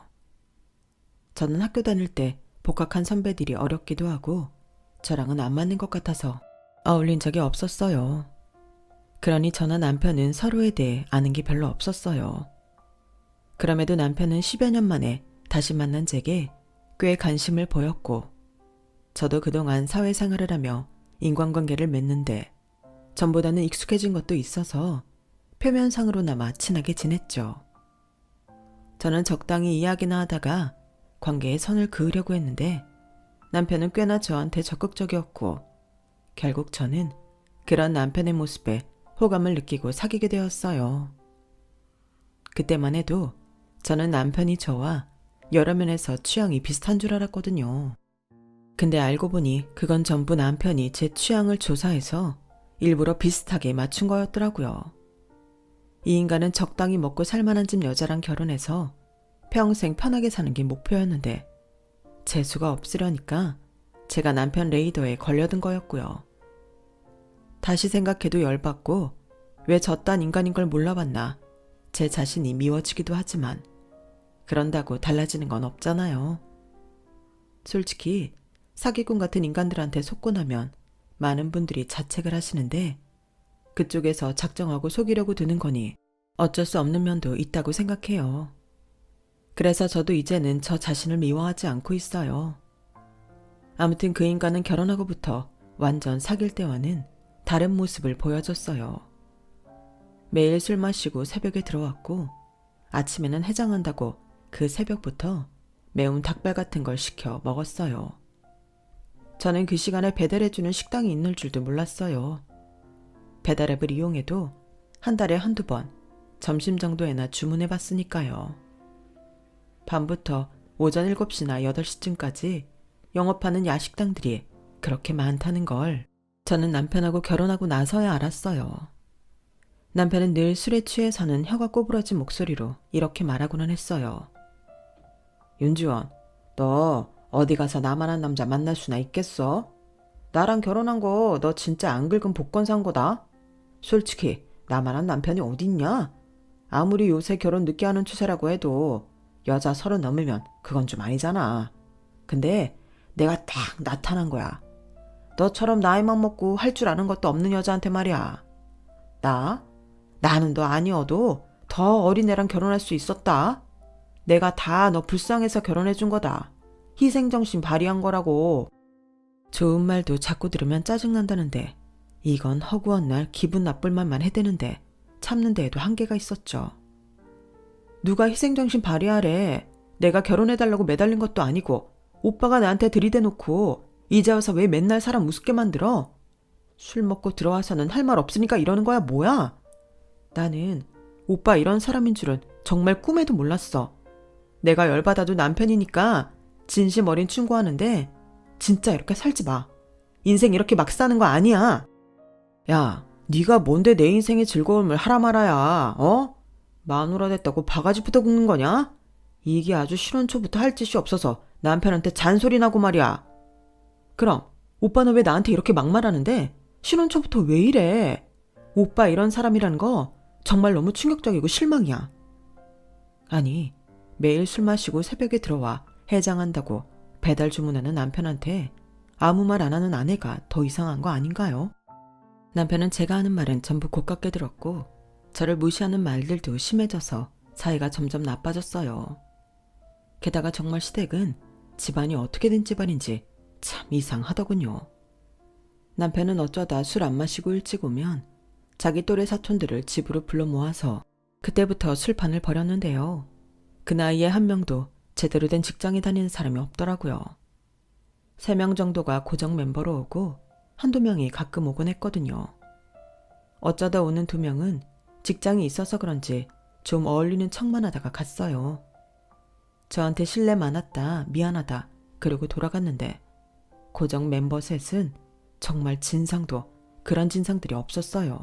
저는 학교 다닐 때 복학한 선배들이 어렵기도 하고 저랑은 안 맞는 것 같아서 어울린 적이 없었어요. 그러니 저나 남편은 서로에 대해 아는 게 별로 없었어요. 그럼에도 남편은 10여 년 만에 다시 만난 제게 꽤 관심을 보였고 저도 그동안 사회생활을 하며 인간관계를 맺는데 전보다는 익숙해진 것도 있어서 표면상으로나마 친하게 지냈죠. 저는 적당히 이야기나 하다가 관계에 선을 그으려고 했는데 남편은 꽤나 저한테 적극적이었고 결국 저는 그런 남편의 모습에 호감을 느끼고 사귀게 되었어요. 그때만 해도 저는 남편이 저와 여러 면에서 취향이 비슷한 줄 알았거든요. 근데 알고 보니 그건 전부 남편이 제 취향을 조사해서 일부러 비슷하게 맞춘 거였더라고요. 이 인간은 적당히 먹고 살만한 집 여자랑 결혼해서 평생 편하게 사는 게 목표였는데 재수가 없으려니까 제가 남편 레이더에 걸려든 거였고요. 다시 생각해도 열받고 왜 저딴 인간인 걸 몰라봤나 제 자신이 미워지기도 하지만 그런다고 달라지는 건 없잖아요. 솔직히 사기꾼 같은 인간들한테 속고 나면 많은 분들이 자책을 하시는데 그쪽에서 작정하고 속이려고 드는 거니 어쩔 수 없는 면도 있다고 생각해요. 그래서 저도 이제는 저 자신을 미워하지 않고 있어요. 아무튼 그 인간은 결혼하고부터 완전 사귈 때와는 다른 모습을 보여줬어요. 매일 술 마시고 새벽에 들어왔고 아침에는 해장한다고 그 새벽부터 매운 닭발 같은 걸 시켜 먹었어요. 저는 그 시간에 배달해주는 식당이 있는 줄도 몰랐어요. 배달앱을 이용해도 한 달에 한두 번 점심 정도에나 주문해봤으니까요. 밤부터 오전 7시나 8시쯤까지 영업하는 야식당들이 그렇게 많다는 걸 저는 남편하고 결혼하고 나서야 알았어요. 남편은 늘 술에 취해서는 혀가 꼬부러진 목소리로 이렇게 말하고는 했어요. 윤지원, 너 어디 가서 나만한 남자 만날 수나 있겠어? 나랑 결혼한 거 너 진짜 안 긁은 복권 산 거다. 솔직히 나만한 남편이 어딨냐? 아무리 요새 결혼 늦게 하는 추세라고 해도 여자 30 넘으면 그건 좀 아니잖아. 근데 내가 딱 나타난 거야. 너처럼 나이만 먹고 할 줄 아는 것도 없는 여자한테 말이야. 나는 너 아니어도 더 어린 애랑 결혼할 수 있었다. 내가 다 너 불쌍해서 결혼해준 거다. 희생정신 발휘한 거라고. 좋은 말도 자꾸 들으면 짜증난다는데 이건 허구한 날 기분 나쁠 말만 해대는데 참는 데에도 한계가 있었죠. 누가 희생정신 발휘하래. 내가 결혼해달라고 매달린 것도 아니고 오빠가 나한테 들이대놓고 이제 와서 왜 맨날 사람 우습게 만들어? 술 먹고 들어와서는 할 말 없으니까 이러는 거야 뭐야? 나는 오빠 이런 사람인 줄은 정말 꿈에도 몰랐어. 내가 열받아도 남편이니까 진심 어린 충고하는데 진짜 이렇게 살지 마. 인생 이렇게 막 사는 거 아니야. 야, 네가 뭔데 내 인생의 즐거움을 하라 말아야, 어? 마누라 됐다고 바가지부터 굽는 거냐? 이게 아주 신혼초부터 할 짓이 없어서 남편한테 잔소리 나고 말이야. 그럼 오빠는 왜 나한테 이렇게 막말하는데 신혼초부터 왜 이래? 오빠 이런 사람이라는 거 정말 너무 충격적이고 실망이야. 아니, 매일 술 마시고 새벽에 들어와 해장한다고 배달 주문하는 남편한테 아무 말 안 하는 아내가 더 이상한 거 아닌가요? 남편은 제가 하는 말은 전부 고깝게 들었고 저를 무시하는 말들도 심해져서 사이가 점점 나빠졌어요. 게다가 정말 시댁은 집안이 어떻게 된 집안인지 참 이상하더군요. 남편은 어쩌다 술 안 마시고 일찍 오면 자기 또래 사촌들을 집으로 불러 모아서 그때부터 술판을 벌였는데요. 그 나이에 한 명도 제대로 된 직장에 다니는 사람이 없더라고요. 3명 정도가 고정 멤버로 오고 한두 명이 가끔 오곤 했거든요. 어쩌다 오는 2명은 직장이 있어서 그런지 좀 어울리는 척만 하다가 갔어요. 저한테 실례 많았다, 미안하다, 그러고 돌아갔는데 고정 멤버 셋은 정말 진상도 그런 진상들이 없었어요.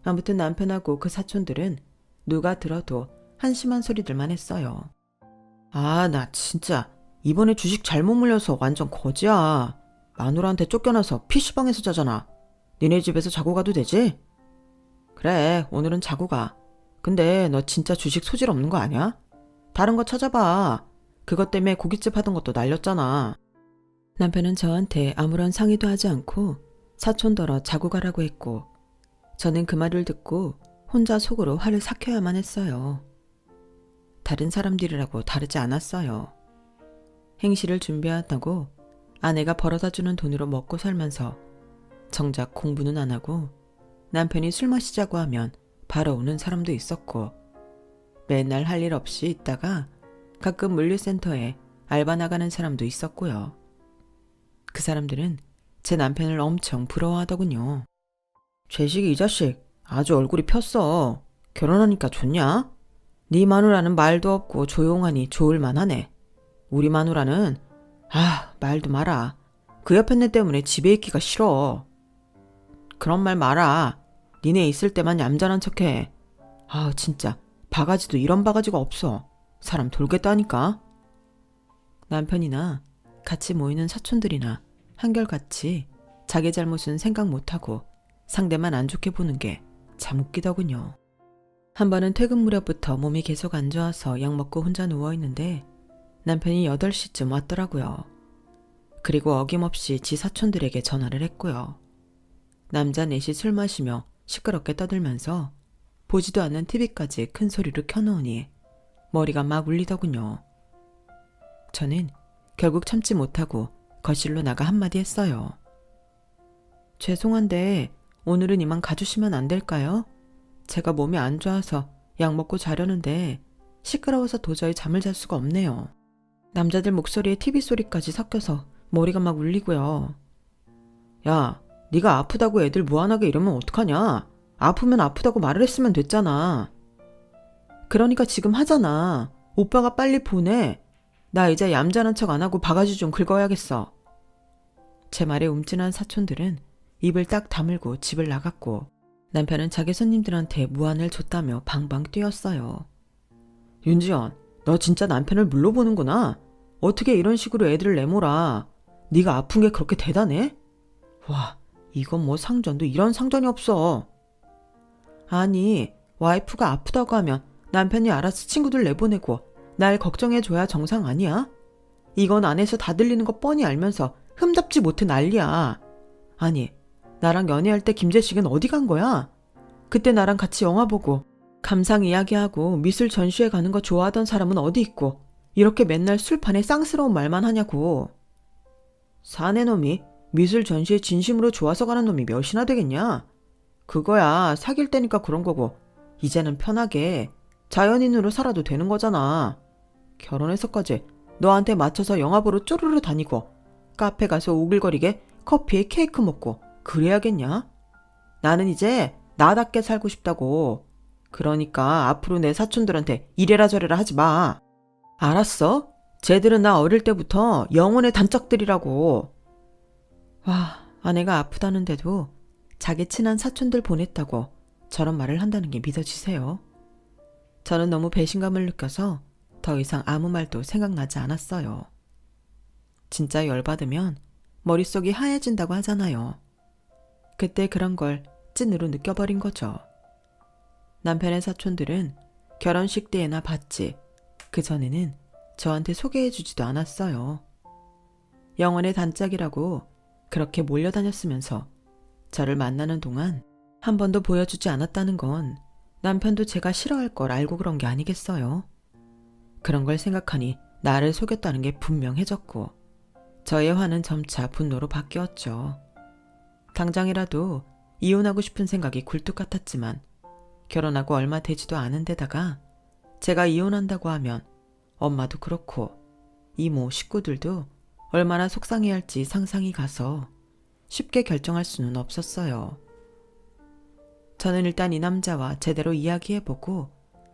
아무튼 남편하고 그 사촌들은 누가 들어도 한심한 소리들만 했어요. 아, 나 진짜 이번에 주식 잘못 물려서 완전 거지야. 마누라한테 쫓겨나서 PC방에서 자잖아. 니네 집에서 자고 가도 되지? 그래, 오늘은 자고 가. 근데 너 진짜 주식 소질 없는 거 아니야? 다른 거 찾아봐. 그것 때문에 고깃집 하던 것도 날렸잖아. 남편은 저한테 아무런 상의도 하지 않고 사촌더러 자고 가라고 했고 저는 그 말을 듣고 혼자 속으로 화를 삭혀야만 했어요. 다른 사람들이라고 다르지 않았어요. 행시를 준비한다고 아내가 벌어다주는 돈으로 먹고 살면서 정작 공부는 안 하고 남편이 술 마시자고 하면 바로 오는 사람도 있었고 맨날 할 일 없이 있다가 가끔 물류센터에 알바 나가는 사람도 있었고요. 그 사람들은 제 남편을 엄청 부러워하더군요. 죄식이 이 자식 아주 얼굴이 폈어. 결혼하니까 좋냐? 네 마누라는 말도 없고 조용하니 좋을만하네. 우리 마누라는 말도 마라. 그 옆에 내 때문에 집에 있기가 싫어. 그런 말 마라. 니네 있을 때만 얌전한 척해. 진짜 바가지도 이런 바가지가 없어. 사람 돌겠다니까. 남편이나 같이 모이는 사촌들이나 한결같이 자기 잘못은 생각 못하고 상대만 안 좋게 보는 게 참 웃기더군요. 한 번은 퇴근 무렵부터 몸이 계속 안 좋아서 약 먹고 혼자 누워있는데 남편이 8시쯤 왔더라고요. 그리고 어김없이 지 사촌들에게 전화를 했고요. 남자 넷이 술 마시며 시끄럽게 떠들면서 보지도 않는 TV까지 큰 소리로 켜놓으니 머리가 막 울리더군요. 저는 결국 참지 못하고 거실로 나가 한마디 했어요. 죄송한데 오늘은 이만 가주시면 안 될까요? 제가 몸이 안 좋아서 약 먹고 자려는데 시끄러워서 도저히 잠을 잘 수가 없네요. 남자들 목소리에 TV 소리까지 섞여서 머리가 막 울리고요. 야, 네가 아프다고 애들 무안하게 이러면 어떡하냐? 아프면 아프다고 말을 했으면 됐잖아. 그러니까 지금 하잖아. 오빠가 빨리 보내. 나 이제 얌전한 척 안 하고 바가지 좀 긁어야겠어. 제 말에 움찔한 사촌들은 입을 딱 다물고 집을 나갔고 남편은 자기 손님들한테 무안을 줬다며 방방 뛰었어요. 윤지연, 너 진짜 남편을 물러보는구나. 어떻게 이런 식으로 애들을 내몰아. 네가 아픈 게 그렇게 대단해? 와, 이건 뭐 상전도 이런 상전이 없어. 아니, 와이프가 아프다고 하면 남편이 알아서 친구들 내보내고 날 걱정해줘야 정상 아니야? 이건 안에서 다 들리는 거 뻔히 알면서 흠잡지 못해 난리야. 아니, 나랑 연애할 때 김재식은 어디 간 거야? 그때 나랑 같이 영화 보고 감상 이야기하고 미술 전시회 가는 거 좋아하던 사람은 어디 있고 이렇게 맨날 술판에 쌍스러운 말만 하냐고. 사내 놈이 미술 전시회 진심으로 좋아서 가는 놈이 몇이나 되겠냐? 그거야 사귈 때니까 그런 거고 이제는 편하게 자연인으로 살아도 되는 거잖아. 결혼해서까지 너한테 맞춰서 영화 보러 쪼르르 다니고 카페 가서 오글거리게 커피에 케이크 먹고 그래야겠냐? 나는 이제 나답게 살고 싶다고. 그러니까 앞으로 내 사촌들한테 이래라 저래라 하지 마. 알았어? 쟤들은 나 어릴 때부터 영혼의 단짝들이라고. 와, 아내가 아프다는데도 자기 친한 사촌들 보냈다고 저런 말을 한다는 게 믿어지세요? 저는 너무 배신감을 느껴서 더 이상 아무 말도 생각나지 않았어요. 진짜 열받으면 머릿속이 하얘진다고 하잖아요. 그때 그런 걸 찐으로 느껴버린 거죠. 남편의 사촌들은 결혼식 때에나 봤지 그전에는 저한테 소개해주지도 않았어요. 영혼의 단짝이라고 그렇게 몰려다녔으면서 저를 만나는 동안 한 번도 보여주지 않았다는 건 남편도 제가 싫어할 걸 알고 그런 게 아니겠어요. 그런 걸 생각하니 나를 속였다는 게 분명해졌고 저의 화는 점차 분노로 바뀌었죠. 당장이라도 이혼하고 싶은 생각이 굴뚝 같았지만 결혼하고 얼마 되지도 않은 데다가 제가 이혼한다고 하면 엄마도 그렇고 이모 식구들도 얼마나 속상해할지 상상이 가서 쉽게 결정할 수는 없었어요. 저는 일단 이 남자와 제대로 이야기해보고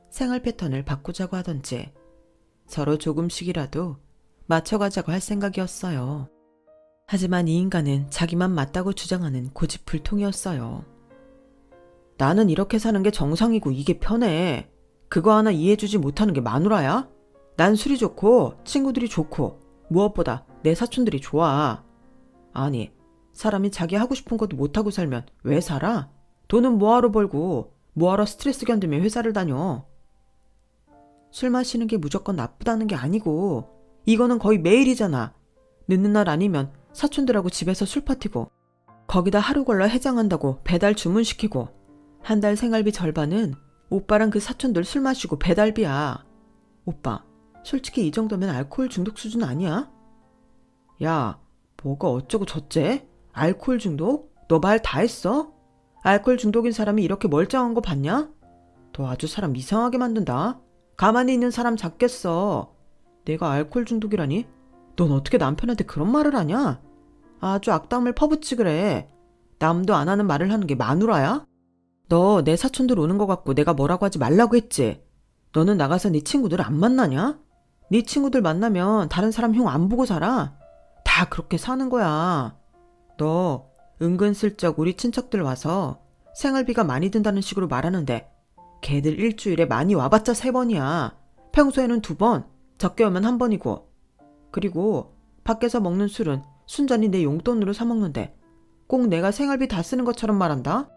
생활 패턴을 바꾸자고 하던지 서로 조금씩이라도 맞춰가자고 할 생각이었어요. 하지만 이 인간은 자기만 맞다고 주장하는 고집불통이었어요. 나는 이렇게 사는 게 정상이고 이게 편해. 그거 하나 이해해주지 못하는 게 마누라야? 난 술이 좋고 친구들이 좋고 무엇보다 내 사촌들이 좋아. 아니, 사람이 자기 하고 싶은 것도 못하고 살면 왜 살아? 돈은 뭐하러 벌고 뭐하러 스트레스 견디며 회사를 다녀. 술 마시는 게 무조건 나쁘다는 게 아니고 이거는 거의 매일이잖아. 늦는 날 아니면 사촌들하고 집에서 술 파티고 거기다 하루 걸러 해장한다고 배달 주문시키고 한 달 생활비 절반은 오빠랑 그 사촌들 술 마시고 배달비야. 오빠, 솔직히 이 정도면 알코올 중독 수준 아니야? 야, 뭐가 어쩌고 저째? 알코올 중독? 너 말 다 했어? 알코올 중독인 사람이 이렇게 멀쩡한 거 봤냐? 너 아주 사람 이상하게 만든다. 가만히 있는 사람 잡겠어. 내가 알코올 중독이라니? 넌 어떻게 남편한테 그런 말을 하냐? 아주 악담을 퍼붓지 그래. 남도 안 하는 말을 하는 게 마누라야? 너 내 사촌들 오는 거 같고 내가 뭐라고 하지 말라고 했지? 너는 나가서 네 친구들 안 만나냐? 네 친구들 만나면 다른 사람 형 안 보고 살아? 다 그렇게 사는 거야. 너 은근슬쩍 우리 친척들 와서 생활비가 많이 든다는 식으로 말하는데 걔들 일주일에 많이 와봤자 3번이야. 평소에는 2번, 적게 오면 1번이고. 그리고 밖에서 먹는 술은 순전히 내 용돈으로 사 먹는데 꼭 내가 생활비 다 쓰는 것처럼 말한다?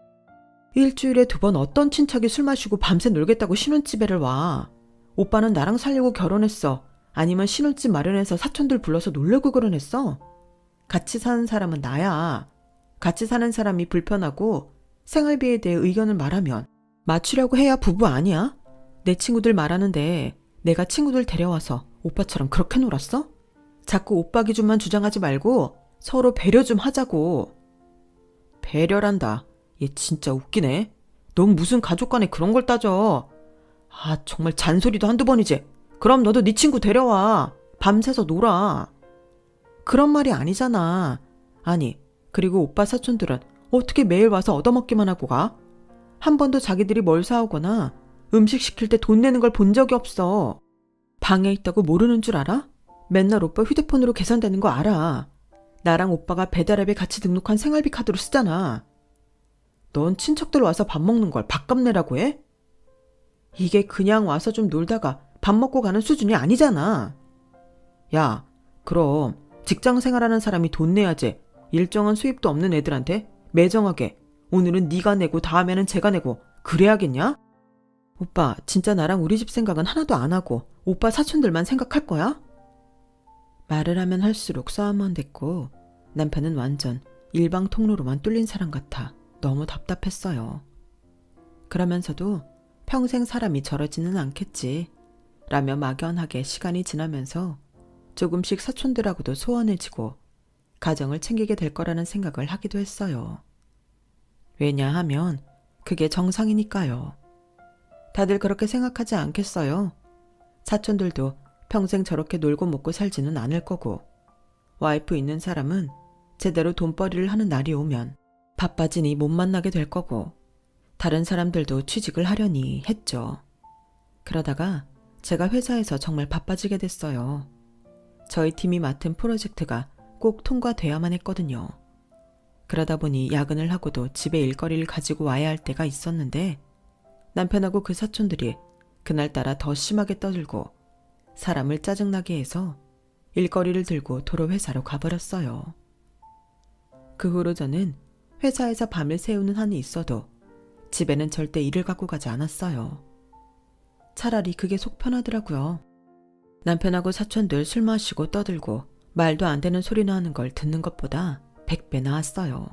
일주일에 2번 어떤 친척이 술 마시고 밤새 놀겠다고 신혼집에를 와. 오빠는 나랑 살려고 결혼했어. 아니면 신혼집 마련해서 사촌들 불러서 놀려고 결혼했어? 같이 사는 사람은 나야. 같이 사는 사람이 불편하고 생활비에 대해 의견을 말하면 맞추려고 해야 부부 아니야? 내 친구들 말하는데 내가 친구들 데려와서 오빠처럼 그렇게 놀았어? 자꾸 오빠 기준만 주장하지 말고 서로 배려 좀 하자고. 배려란다. 얘 진짜 웃기네. 넌 무슨 가족 간에 그런 걸 따져. 아, 정말 잔소리도 한두 번이지. 그럼 너도 네 친구 데려와. 밤새서 놀아. 그런 말이 아니잖아. 아니, 그리고 오빠 사촌들은 어떻게 매일 와서 얻어먹기만 하고 가? 한 번도 자기들이 뭘 사오거나 음식 시킬 때 돈 내는 걸 본 적이 없어. 방에 있다고 모르는 줄 알아? 맨날 오빠 휴대폰으로 계산되는 거 알아. 나랑 오빠가 배달앱에 같이 등록한 생활비 카드로 쓰잖아. 넌 친척들 와서 밥 먹는 걸 밥값 내라고 해? 이게 그냥 와서 좀 놀다가 밥 먹고 가는 수준이 아니잖아. 야, 그럼 직장 생활하는 사람이 돈 내야지. 일정한 수입도 없는 애들한테 매정하게 오늘은 네가 내고 다음에는 제가 내고 그래야겠냐? 오빠 진짜 나랑 우리 집 생각은 하나도 안 하고 오빠 사촌들만 생각할 거야? 말을 하면 할수록 싸움만 됐고 남편은 완전 일방 통로로만 뚫린 사람 같아 너무 답답했어요. 그러면서도 평생 사람이 저러지는 않겠지 라며 막연하게 시간이 지나면서 조금씩 사촌들하고도 소원해지고 가정을 챙기게 될 거라는 생각을 하기도 했어요. 왜냐하면 그게 정상이니까요. 다들 그렇게 생각하지 않겠어요? 사촌들도 평생 저렇게 놀고 먹고 살지는 않을 거고 와이프 있는 사람은 제대로 돈벌이를 하는 날이 오면 바빠지니 못 만나게 될 거고 다른 사람들도 취직을 하려니 했죠. 그러다가 제가 회사에서 정말 바빠지게 됐어요. 저희 팀이 맡은 프로젝트가 꼭 통과돼야만 했거든요. 그러다 보니 야근을 하고도 집에 일거리를 가지고 와야 할 때가 있었는데 남편하고 그 사촌들이 그날따라 더 심하게 떠들고 사람을 짜증나게 해서 일거리를 들고 도로 회사로 가버렸어요. 그 후로 저는 회사에서 밤을 새우는 한이 있어도 집에는 절대 일을 갖고 가지 않았어요. 차라리 그게 속 편하더라고요. 남편하고 사촌들 술 마시고 떠들고 말도 안 되는 소리나 하는 걸 듣는 것보다 100배 나았어요.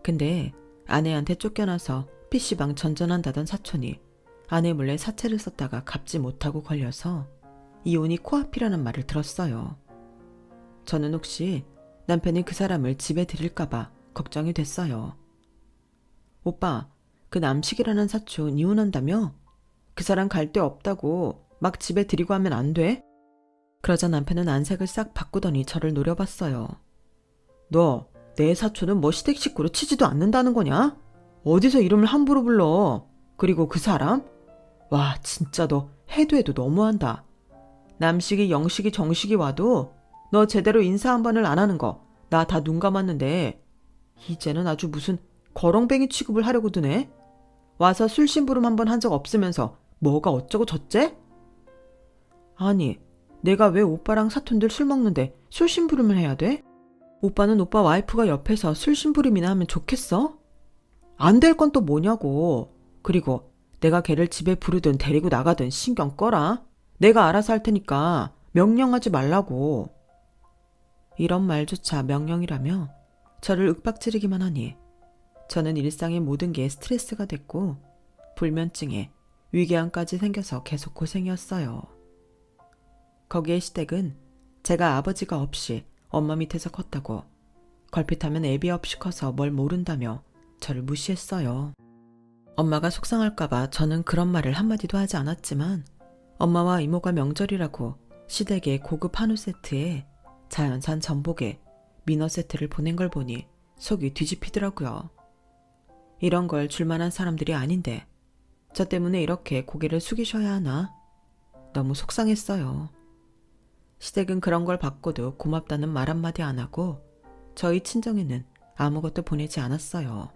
근데 아내한테 쫓겨나서 PC방 전전한다던 사촌이 아내 몰래 사채를 썼다가 갚지 못하고 걸려서 이혼이 코앞이라는 말을 들었어요. 저는 혹시 남편이 그 사람을 집에 들일까봐 걱정이 됐어요. 오빠, 그 남식이라는 사촌 이혼한다며? 그 사람 갈 데 없다고 막 집에 들이고 하면 안 돼? 그러자 남편은 안색을 싹 바꾸더니 저를 노려봤어요. 너 내 사촌은 뭐 시댁 식구로 치지도 않는다는 거냐? 어디서 이름을 함부로 불러? 그리고 그 사람? 와, 진짜 너 해도 해도 너무한다. 남식이 영식이 정식이 와도 너 제대로 인사 한 번을 안 하는 거 나 다 눈 감았는데 이제는 아주 무슨 거렁뱅이 취급을 하려고 드네? 와서 술 심부름 한 번 한 적 없으면서 뭐가 어쩌고 저째? 아니, 내가 왜 오빠랑 사촌들 술 먹는데 술 심부름을 해야 돼? 오빠는 오빠 와이프가 옆에서 술 심부름이나 하면 좋겠어? 안 될 건 또 뭐냐고. 그리고 내가 걔를 집에 부르든 데리고 나가든 신경 꺼라. 내가 알아서 할 테니까 명령하지 말라고. 이런 말조차 명령이라며 저를 윽박지르기만 하니 저는 일상의 모든 게 스트레스가 됐고 불면증에 위궤양까지 생겨서 계속 고생이었어요. 거기에 시댁은 제가 아버지가 없이 엄마 밑에서 컸다고 걸핏하면 애비 없이 커서 뭘 모른다며 저를 무시했어요. 엄마가 속상할까봐 저는 그런 말을 한마디도 하지 않았지만 엄마와 이모가 명절이라고 시댁에 고급 한우 세트에 자연산 전복에 민어 세트를 보낸 걸 보니 속이 뒤집히더라고요. 이런 걸 줄만한 사람들이 아닌데 저 때문에 이렇게 고개를 숙이셔야 하나? 너무 속상했어요. 시댁은 그런 걸 받고도 고맙다는 말 한마디 안 하고 저희 친정에는 아무것도 보내지 않았어요.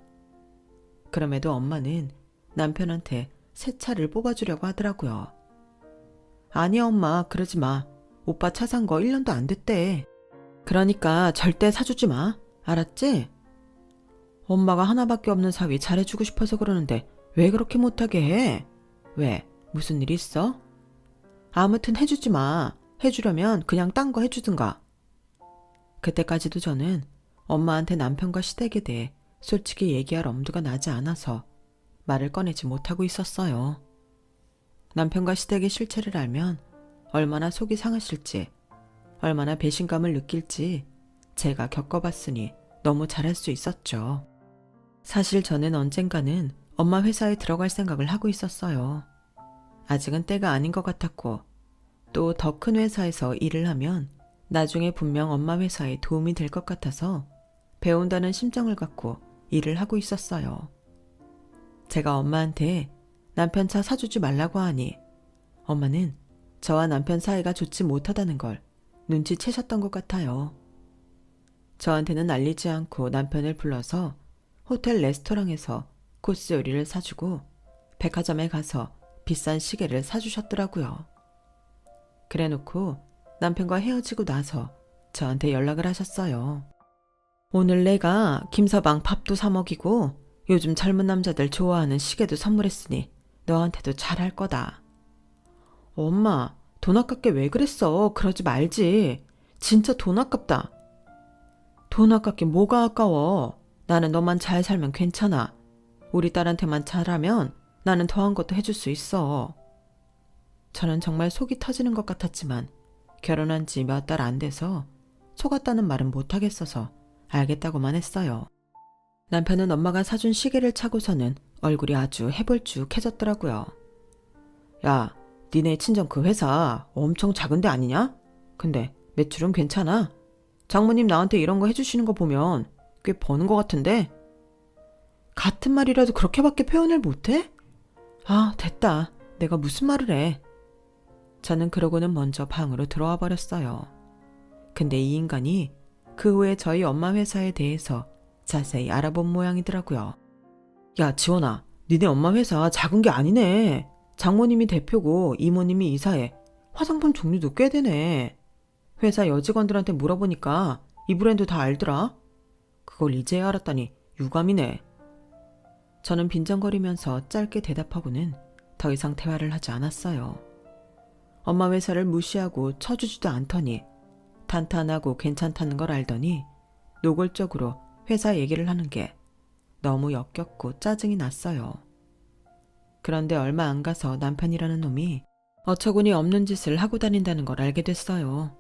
그럼에도 엄마는 남편한테 새 차를 뽑아주려고 하더라고요. 아니야 엄마, 그러지 마. 오빠 차 산 거 1년도 안 됐대. 그러니까 절대 사주지 마. 알았지? 엄마가 하나밖에 없는 사위 잘해주고 싶어서 그러는데 왜 그렇게 못하게 해? 왜? 무슨 일 있어? 아무튼 해주지 마. 해주려면 그냥 딴 거 해주든가. 그때까지도 저는 엄마한테 남편과 시댁에 대해 솔직히 얘기할 엄두가 나지 않아서 말을 꺼내지 못하고 있었어요. 남편과 시댁의 실체를 알면 얼마나 속이 상하실지, 얼마나 배신감을 느낄지 제가 겪어봤으니 너무 잘할 수 있었죠. 사실 저는 언젠가는 엄마 회사에 들어갈 생각을 하고 있었어요. 아직은 때가 아닌 것 같았고, 또 더 큰 회사에서 일을 하면 나중에 분명 엄마 회사에 도움이 될 것 같아서 배운다는 심정을 갖고 일을 하고 있었어요. 제가 엄마한테 남편 차 사주지 말라고 하니 엄마는 저와 남편 사이가 좋지 못하다는 걸 눈치채셨던 것 같아요. 저한테는 알리지 않고 남편을 불러서 호텔 레스토랑에서 코스 요리를 사주고 백화점에 가서 비싼 시계를 사주셨더라고요. 그래놓고 남편과 헤어지고 나서 저한테 연락을 하셨어요. 오늘 내가 김서방 밥도 사 먹이고 요즘 젊은 남자들 좋아하는 시계도 선물했으니 너한테도 잘할 거다. 엄마, 돈 아깝게 왜 그랬어? 그러지 말지. 진짜 돈 아깝다. 돈 아깝게 뭐가 아까워? 나는 너만 잘 살면 괜찮아. 우리 딸한테만 잘하면 나는 더한 것도 해줄 수 있어. 저는 정말 속이 터지는 것 같았지만 결혼한 지 몇 달 안 돼서 속았다는 말은 못하겠어서 알겠다고만 했어요. 남편은 엄마가 사준 시계를 차고서는 얼굴이 아주 해볼쭉해졌더라고요. 야, 니네 친정 그 회사 엄청 작은 데 아니냐? 근데 매출은 괜찮아? 장모님 나한테 이런 거 해주시는 거 보면 꽤 버는 것 같은데? 같은 말이라도 그렇게밖에 표현을 못해? 아, 됐다. 내가 무슨 말을 해. 저는 그러고는 먼저 방으로 들어와 버렸어요. 근데 이 인간이 그 후에 저희 엄마 회사에 대해서 자세히 알아본 모양이더라고요. 야, 지원아, 니네 엄마 회사 작은 게 아니네. 장모님이 대표고 이모님이 이사해. 화장품 종류도 꽤 되네. 회사 여직원들한테 물어보니까 이 브랜드 다 알더라. 그걸 이제야 알았다니 유감이네. 저는 빈정거리면서 짧게 대답하고는 더 이상 대화를 하지 않았어요. 엄마 회사를 무시하고 쳐주지도 않더니 탄탄하고 괜찮다는 걸 알더니 노골적으로 회사 얘기를 하는 게 너무 역겹고 짜증이 났어요. 그런데 얼마 안 가서 남편이라는 놈이 어처구니 없는 짓을 하고 다닌다는 걸 알게 됐어요.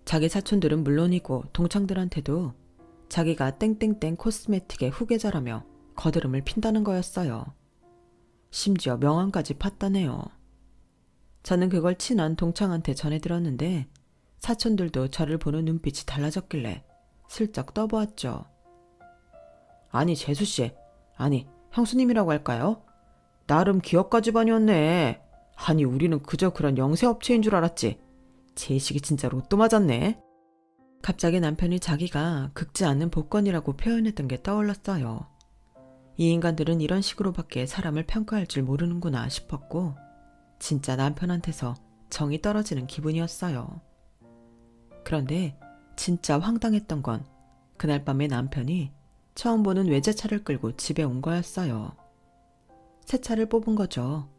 자기 사촌들은 물론이고 동창들한테도 자기가 땡땡땡 코스메틱의 후계자라며 거드름을 핀다는 거였어요. 심지어 명함까지 팠다네요. 저는 그걸 친한 동창한테 전해 들었는데 사촌들도 저를 보는 눈빛이 달라졌길래 슬쩍 떠보았죠. 아니 재수씨, 아니 형수님이라고 할까요? 나름 기업가 집안이었네. 아니 우리는 그저 그런 영세업체인 줄 알았지. 제식이 진짜 로또 맞았네. 갑자기 남편이 자기가 긁지 않는 복권이라고 표현했던 게 떠올랐어요. 이 인간들은 이런 식으로밖에 사람을 평가할 줄 모르는구나 싶었고 진짜 남편한테서 정이 떨어지는 기분이었어요. 그런데 진짜 황당했던 건 그날 밤에 남편이 처음 보는 외제차를 끌고 집에 온 거였어요. 새 차를 뽑은 거죠.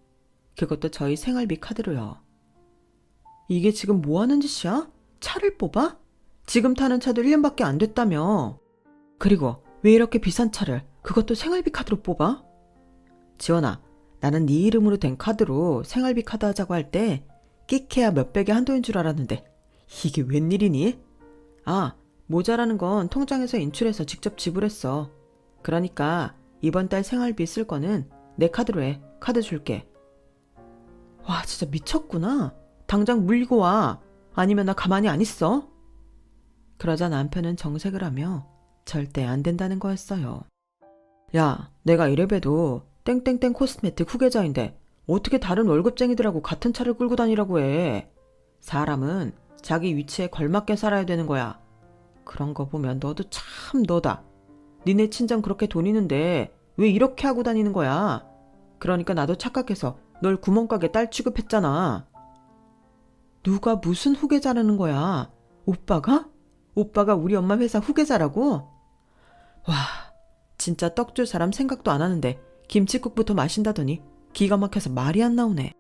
그것도 저희 생활비 카드로요. 이게 지금 뭐 하는 짓이야? 차를 뽑아? 지금 타는 차도 1년밖에 안 됐다며. 그리고 왜 이렇게 비싼 차를 그것도 생활비 카드로 뽑아? 지원아, 나는 네 이름으로 된 카드로 생활비 카드 하자고 할 때 끽해야 몇백의 한도인 줄 알았는데 이게 웬일이니? 아, 모자라는 건 통장에서 인출해서 직접 지불했어. 그러니까 이번 달 생활비 쓸 거는 내 카드로 해. 카드 줄게. 와, 진짜 미쳤구나. 당장 물리고 와. 아니면 나 가만히 안 있어. 그러자 남편은 정색을 하며 절대 안 된다는 거였어요. 야, 내가 이래봬도 땡땡땡 코스메틱 후계자인데 어떻게 다른 월급쟁이들하고 같은 차를 끌고 다니라고 해. 사람은 자기 위치에 걸맞게 살아야 되는 거야. 그런 거 보면 너도 참 너다. 니네 친정 그렇게 돈 있는데 왜 이렇게 하고 다니는 거야. 그러니까 나도 착각해서 널 구멍가게 딸 취급했잖아. 누가 무슨 후계자라는 거야. 오빠가? 오빠가 우리 엄마 회사 후계자라고? 와, 진짜 떡 줄 사람 생각도 안 하는데 김칫국부터 마신다더니 기가 막혀서 말이 안 나오네.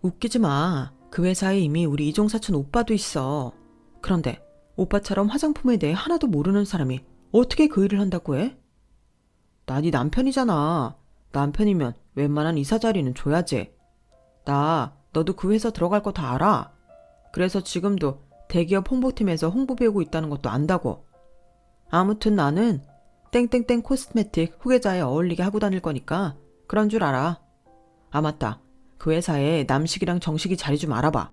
웃기지 마. 그 회사에 이미 우리 이종사촌 오빠도 있어. 그런데 오빠처럼 화장품에 대해 하나도 모르는 사람이 어떻게 그 일을 한다고 해? 나 네 남편이잖아. 남편이면 웬만한 이사 자리는 줘야지. 너도 그 회사 들어갈 거 다 알아. 그래서 지금도 대기업 홍보팀에서 홍보 배우고 있다는 것도 안다고. 아무튼 나는 땡땡땡 코스메틱 후계자에 어울리게 하고 다닐 거니까 그런 줄 알아. 아 맞다. 그 회사에 남식이랑 정식이 자리 좀 알아봐.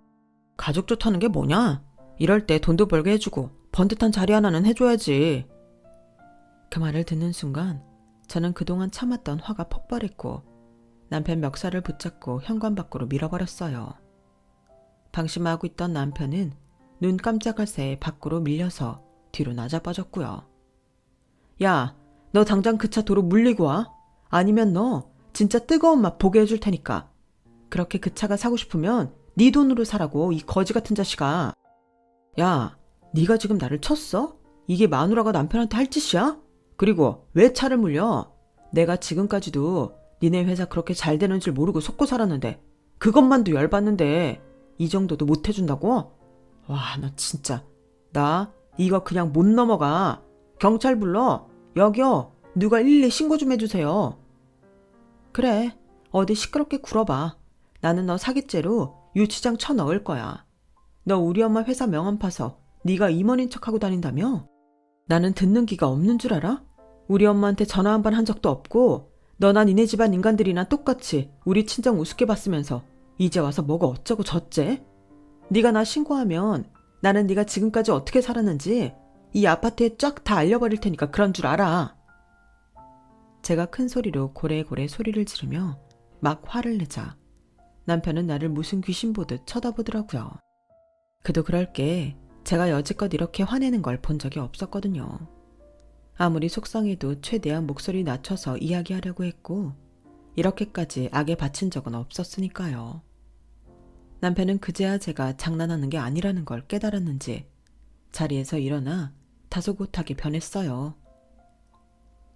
가족 좋다는 게 뭐냐? 이럴 때 돈도 벌게 해주고 번듯한 자리 하나는 해줘야지. 그 말을 듣는 순간 저는 그동안 참았던 화가 폭발했고 남편 멱살을 붙잡고 현관 밖으로 밀어버렸어요. 방심하고 있던 남편은 눈 깜짝할 새에 밖으로 밀려서 뒤로 나자빠졌고요. 야, 너 당장 그 차 도로 물리고 와. 아니면 너 진짜 뜨거운 맛 보게 해줄 테니까. 그렇게 그 차가 사고 싶으면 네 돈으로 사라고, 이 거지 같은 자식아. 야, 네가 지금 나를 쳤어? 이게 마누라가 남편한테 할 짓이야? 그리고 왜 차를 물려? 내가 지금까지도 니네 회사 그렇게 잘 되는 줄 모르고 속고 살았는데 그것만도 열받는데 이 정도도 못 해준다고? 와, 나 진짜. 나 이거 그냥 못 넘어가. 경찰 불러. 여기요. 누가 112 신고 좀 해주세요. 그래. 어디 시끄럽게 굴어봐. 나는 너 사기죄로 유치장 쳐넣을 거야. 너 우리 엄마 회사 명함 파서 네가 임원인 척하고 다닌다며? 나는 듣는 기가 없는 줄 알아? 우리 엄마한테 전화 한 번 한 적도 없고 너나 니네 집안 인간들이나 똑같이 우리 친정 우습게 봤으면서 이제 와서 뭐가 어쩌고 저째? 네가 나 신고하면 나는 네가 지금까지 어떻게 살았는지 이 아파트에 쫙 다 알려버릴 테니까 그런 줄 알아. 제가 큰 소리로 고래고래 소리를 지르며 막 화를 내자 남편은 나를 무슨 귀신 보듯 쳐다보더라고요. 그도 그럴 게 제가 여지껏 이렇게 화내는 걸 본 적이 없었거든요. 아무리 속상해도 최대한 목소리 낮춰서 이야기하려고 했고 이렇게까지 악에 바친 적은 없었으니까요. 남편은 그제야 제가 장난하는 게 아니라는 걸 깨달았는지 자리에서 일어나 다소곳하게 변했어요.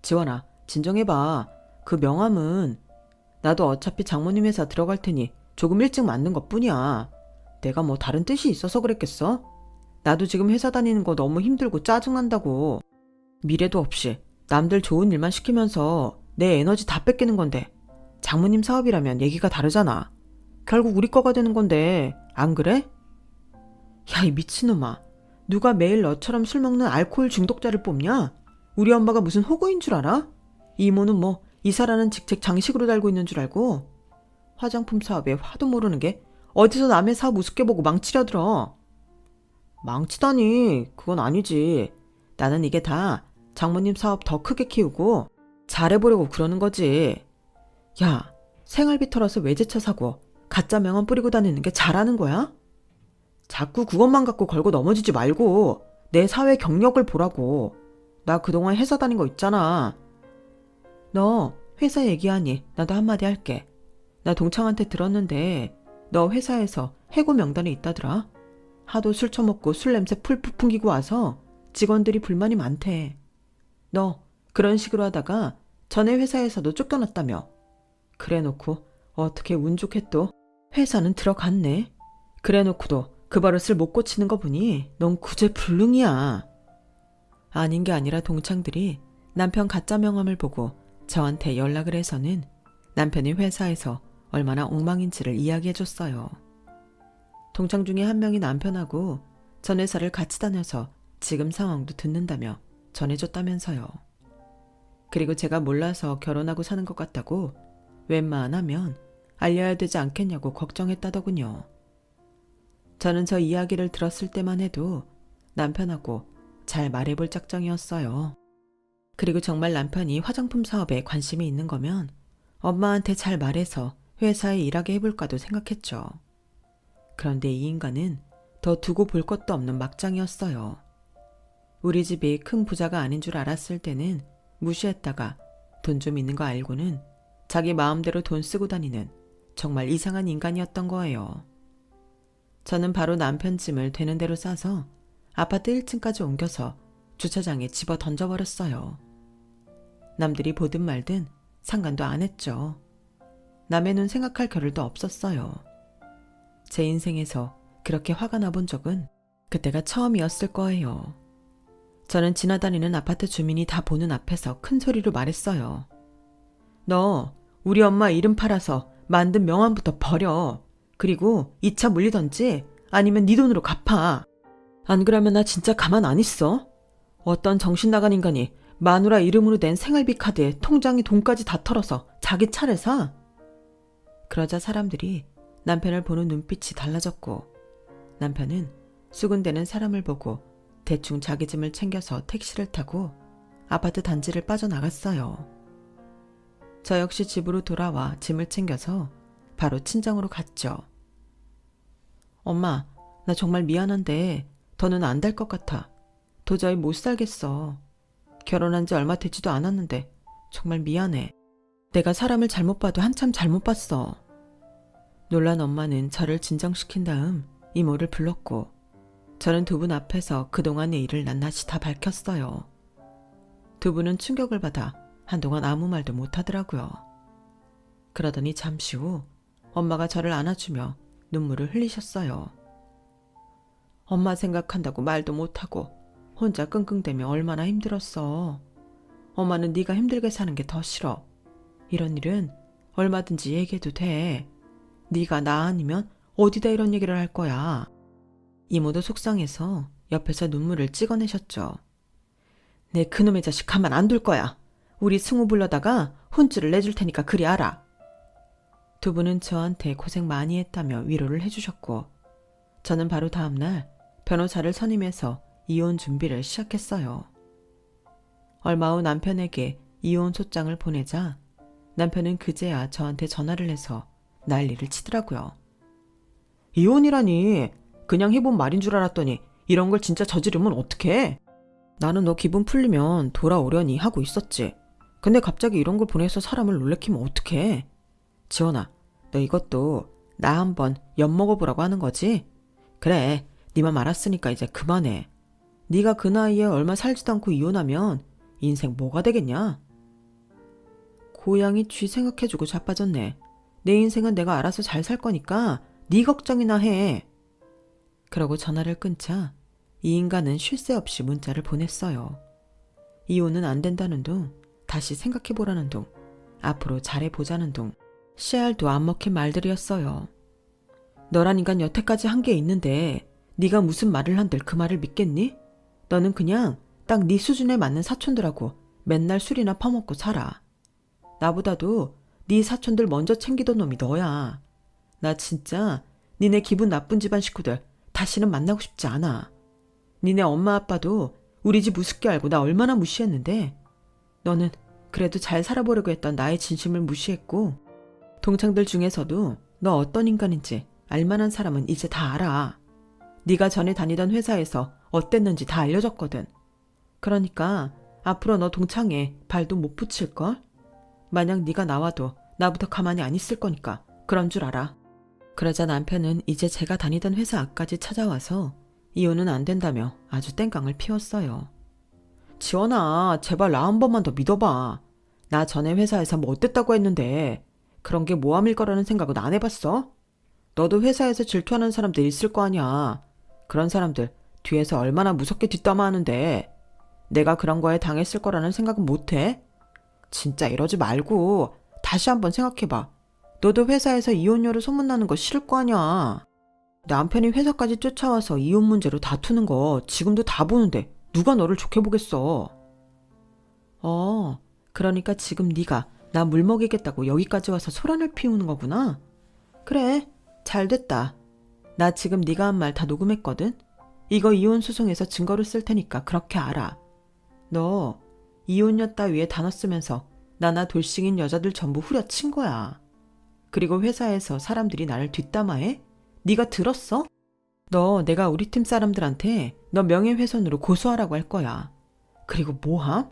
지원아, 진정해봐. 그 명함은 나도 어차피 장모님 회사 들어갈 테니 조금 일찍 만든 것뿐이야. 내가 뭐 다른 뜻이 있어서 그랬겠어? 나도 지금 회사 다니는 거 너무 힘들고 짜증난다고. 미래도 없이 남들 좋은 일만 시키면서 내 에너지 다 뺏기는 건데 장모님 사업이라면 얘기가 다르잖아. 결국 우리 거가 되는 건데 안 그래? 야, 이 미친놈아. 누가 매일 너처럼 술 먹는 알코올 중독자를 뽑냐? 우리 엄마가 무슨 호구인 줄 알아? 이모는 뭐 이사라는 직책 장식으로 달고 있는 줄 알고 화장품 사업에 화도 모르는 게 어디서 남의 사업 우습게 보고 망치려 들어. 망치다니, 그건 아니지. 나는 이게 다 장모님 사업 더 크게 키우고 잘해보려고 그러는 거지. 야, 생활비 털어서 외제차 사고 가짜 명함 뿌리고 다니는 게 잘하는 거야? 자꾸 그것만 갖고 걸고 넘어지지 말고 내 사회 경력을 보라고. 나 그동안 회사 다닌 거 있잖아. 너 회사 얘기하니 나도 한마디 할게. 나 동창한테 들었는데 너 회사에서 해고 명단에 있다더라. 하도 술 처먹고 술 냄새 풀풀 풍기고 와서 직원들이 불만이 많대. 너 그런 식으로 하다가 전에 회사에서도 쫓겨났다며. 그래놓고 어떻게 운 좋게 또 회사는 들어갔네. 그래놓고도 그 버릇을 못 고치는 거 보니 넌 구제불능이야. 아닌 게 아니라 동창들이 남편 가짜 명함을 보고 저한테 연락을 해서는 남편이 회사에서 얼마나 엉망인지를 이야기해줬어요. 동창 중에 한 명이 남편하고 전 회사를 같이 다녀서 지금 상황도 듣는다며 전해줬다면서요. 그리고 제가 몰라서 결혼하고 사는 것 같다고 웬만하면 알려야 되지 않겠냐고 걱정했다더군요. 저는 저 이야기를 들었을 때만 해도 남편하고 잘 말해볼 작정이었어요. 그리고 정말 남편이 화장품 사업에 관심이 있는 거면 엄마한테 잘 말해서 회사에 일하게 해볼까도 생각했죠. 그런데 이 인간은 더 두고 볼 것도 없는 막장이었어요. 우리 집이 큰 부자가 아닌 줄 알았을 때는 무시했다가 돈 좀 있는 거 알고는 자기 마음대로 돈 쓰고 다니는 정말 이상한 인간이었던 거예요. 저는 바로 남편 짐을 되는 대로 싸서 아파트 1층까지 옮겨서 주차장에 집어 던져버렸어요. 남들이 보든 말든 상관도 안 했죠. 남의 눈 생각할 겨를도 없었어요. 제 인생에서 그렇게 화가 나본 적은 그때가 처음이었을 거예요. 저는 지나다니는 아파트 주민이 다 보는 앞에서 큰 소리로 말했어요. 너 우리 엄마 이름 팔아서 만든 명함부터 버려. 그리고 이 차 물리던지 아니면 네 돈으로 갚아. 안 그러면 나 진짜 가만 안 있어. 어떤 정신 나간 인간이 마누라 이름으로 낸 생활비 카드에 통장에 돈까지 다 털어서 자기 차를 사. 그러자 사람들이 남편을 보는 눈빛이 달라졌고 남편은 수군대는 사람을 보고 대충 자기 짐을 챙겨서 택시를 타고 아파트 단지를 빠져나갔어요. 저 역시 집으로 돌아와 짐을 챙겨서 바로 친정으로 갔죠. 엄마, 나 정말 미안한데 더는 안 될 것 같아. 도저히 못 살겠어. 결혼한 지 얼마 되지도 않았는데 정말 미안해. 내가 사람을 잘못 봐도 한참 잘못 봤어. 놀란 엄마는 저를 진정시킨 다음 이모를 불렀고 저는 두 분 앞에서 그동안의 일을 낱낱이 다 밝혔어요. 두 분은 충격을 받아 한동안 아무 말도 못하더라고요. 그러더니 잠시 후 엄마가 저를 안아주며 눈물을 흘리셨어요. 엄마 생각한다고 말도 못하고 혼자 끙끙대며 얼마나 힘들었어. 엄마는 네가 힘들게 사는 게 더 싫어. 이런 일은 얼마든지 얘기해도 돼. 네가 나 아니면 어디다 이런 얘기를 할 거야. 이모도 속상해서 옆에서 눈물을 찍어내셨죠. 내 그놈의 자식 가만 안 둘 거야. 우리 승우 불러다가 혼쭐을 내줄 테니까 그리 알아. 두 분은 저한테 고생 많이 했다며 위로를 해주셨고 저는 바로 다음날 변호사를 선임해서 이혼 준비를 시작했어요. 얼마 후 남편에게 이혼 소장을 보내자 남편은 그제야 저한테 전화를 해서 난리를 치더라고요. 이혼이라니 그냥 해본 말인 줄 알았더니 이런 걸 진짜 저지르면 어떡해? 나는 너 기분 풀리면 돌아오려니 하고 있었지. 근데 갑자기 이런 걸 보내서 사람을 놀래키면 어떡해? 지원아, 너 이것도 나 한번 엿먹어보라고 하는 거지? 그래, 네 맘 알았으니까 이제 그만해. 네가 그 나이에 얼마 살지도 않고 이혼하면 인생 뭐가 되겠냐? 고양이 쥐 생각해주고 자빠졌네. 내 인생은 내가 알아서 잘 살 거니까 네 걱정이나 해. 그러고 전화를 끊자 이 인간은 쉴 새 없이 문자를 보냈어요. 이혼은 안 된다는 둥, 다시 생각해보라는 둥, 앞으로 잘해보자는 둥, 씨알도 안 먹힌 말들이었어요. 너란 인간 여태까지 한 게 있는데 네가 무슨 말을 한들 그 말을 믿겠니? 너는 그냥 딱 네 수준에 맞는 사촌들하고 맨날 술이나 퍼먹고 살아. 나보다도 네 사촌들 먼저 챙기던 놈이 너야. 나 진짜 니네 기분 나쁜 집안 식구들 다시는 만나고 싶지 않아. 니네 엄마 아빠도 우리 집 우습게 알고 나 얼마나 무시했는데 너는 그래도 잘 살아보려고 했던 나의 진심을 무시했고 동창들 중에서도 너 어떤 인간인지 알만한 사람은 이제 다 알아. 네가 전에 다니던 회사에서 어땠는지 다 알려줬거든. 그러니까 앞으로 너 동창에 발도 못 붙일걸? 만약 네가 나와도 나부터 가만히 안 있을 거니까 그런 줄 알아. 그러자 남편은 이제 제가 다니던 회사 앞까지 찾아와서 이혼은 안 된다며 아주 땡깡을 피웠어요. 지원아, 제발 나 한 번만 더 믿어봐. 나 전에 회사에서 뭐 어땠다고 했는데 그런 게 모함일 거라는 생각은 안 해봤어? 너도 회사에서 질투하는 사람들 있을 거 아니야. 그런 사람들 뒤에서 얼마나 무섭게 뒷담화하는데 내가 그런 거에 당했을 거라는 생각은 못해? 진짜 이러지 말고 다시 한번 생각해봐. 너도 회사에서 이혼녀로 소문나는 거 싫을 거 아니야. 남편이 회사까지 쫓아와서 이혼 문제로 다투는 거 지금도 다 보는데 누가 너를 좋게 보겠어. 그러니까 지금 네가 나 물먹이겠다고 여기까지 와서 소란을 피우는 거구나. 그래, 잘 됐다. 나 지금 네가 한 말 다 녹음했거든. 이거 이혼 소송에서 증거로 쓸 테니까 그렇게 알아. 너 이혼녀 따위에 단어 쓰면서 나나 돌싱인 여자들 전부 후려친 거야. 그리고 회사에서 사람들이 나를 뒷담화해? 네가 들었어? 너 내가 우리 팀 사람들한테 너 명예훼손으로 고소하라고 할 거야. 그리고 모함?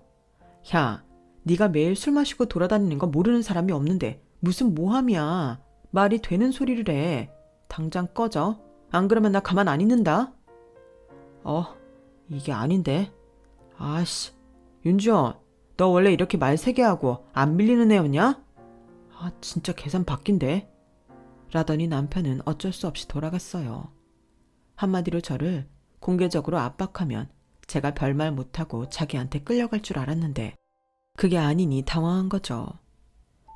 야, 네가 매일 술 마시고 돌아다니는 거 모르는 사람이 없는데 무슨 모함이야. 말이 되는 소리를 해. 당장 꺼져. 안 그러면 나 가만 안 있는다. 이게 아닌데. 아씨, 윤주원, 너 원래 이렇게 말 세게 하고 안 밀리는 애였냐? 아, 진짜 계산 바뀐대. 라더니 남편은 어쩔 수 없이 돌아갔어요. 한마디로 저를 공개적으로 압박하면 제가 별말 못하고 자기한테 끌려갈 줄 알았는데 그게 아니니 당황한 거죠.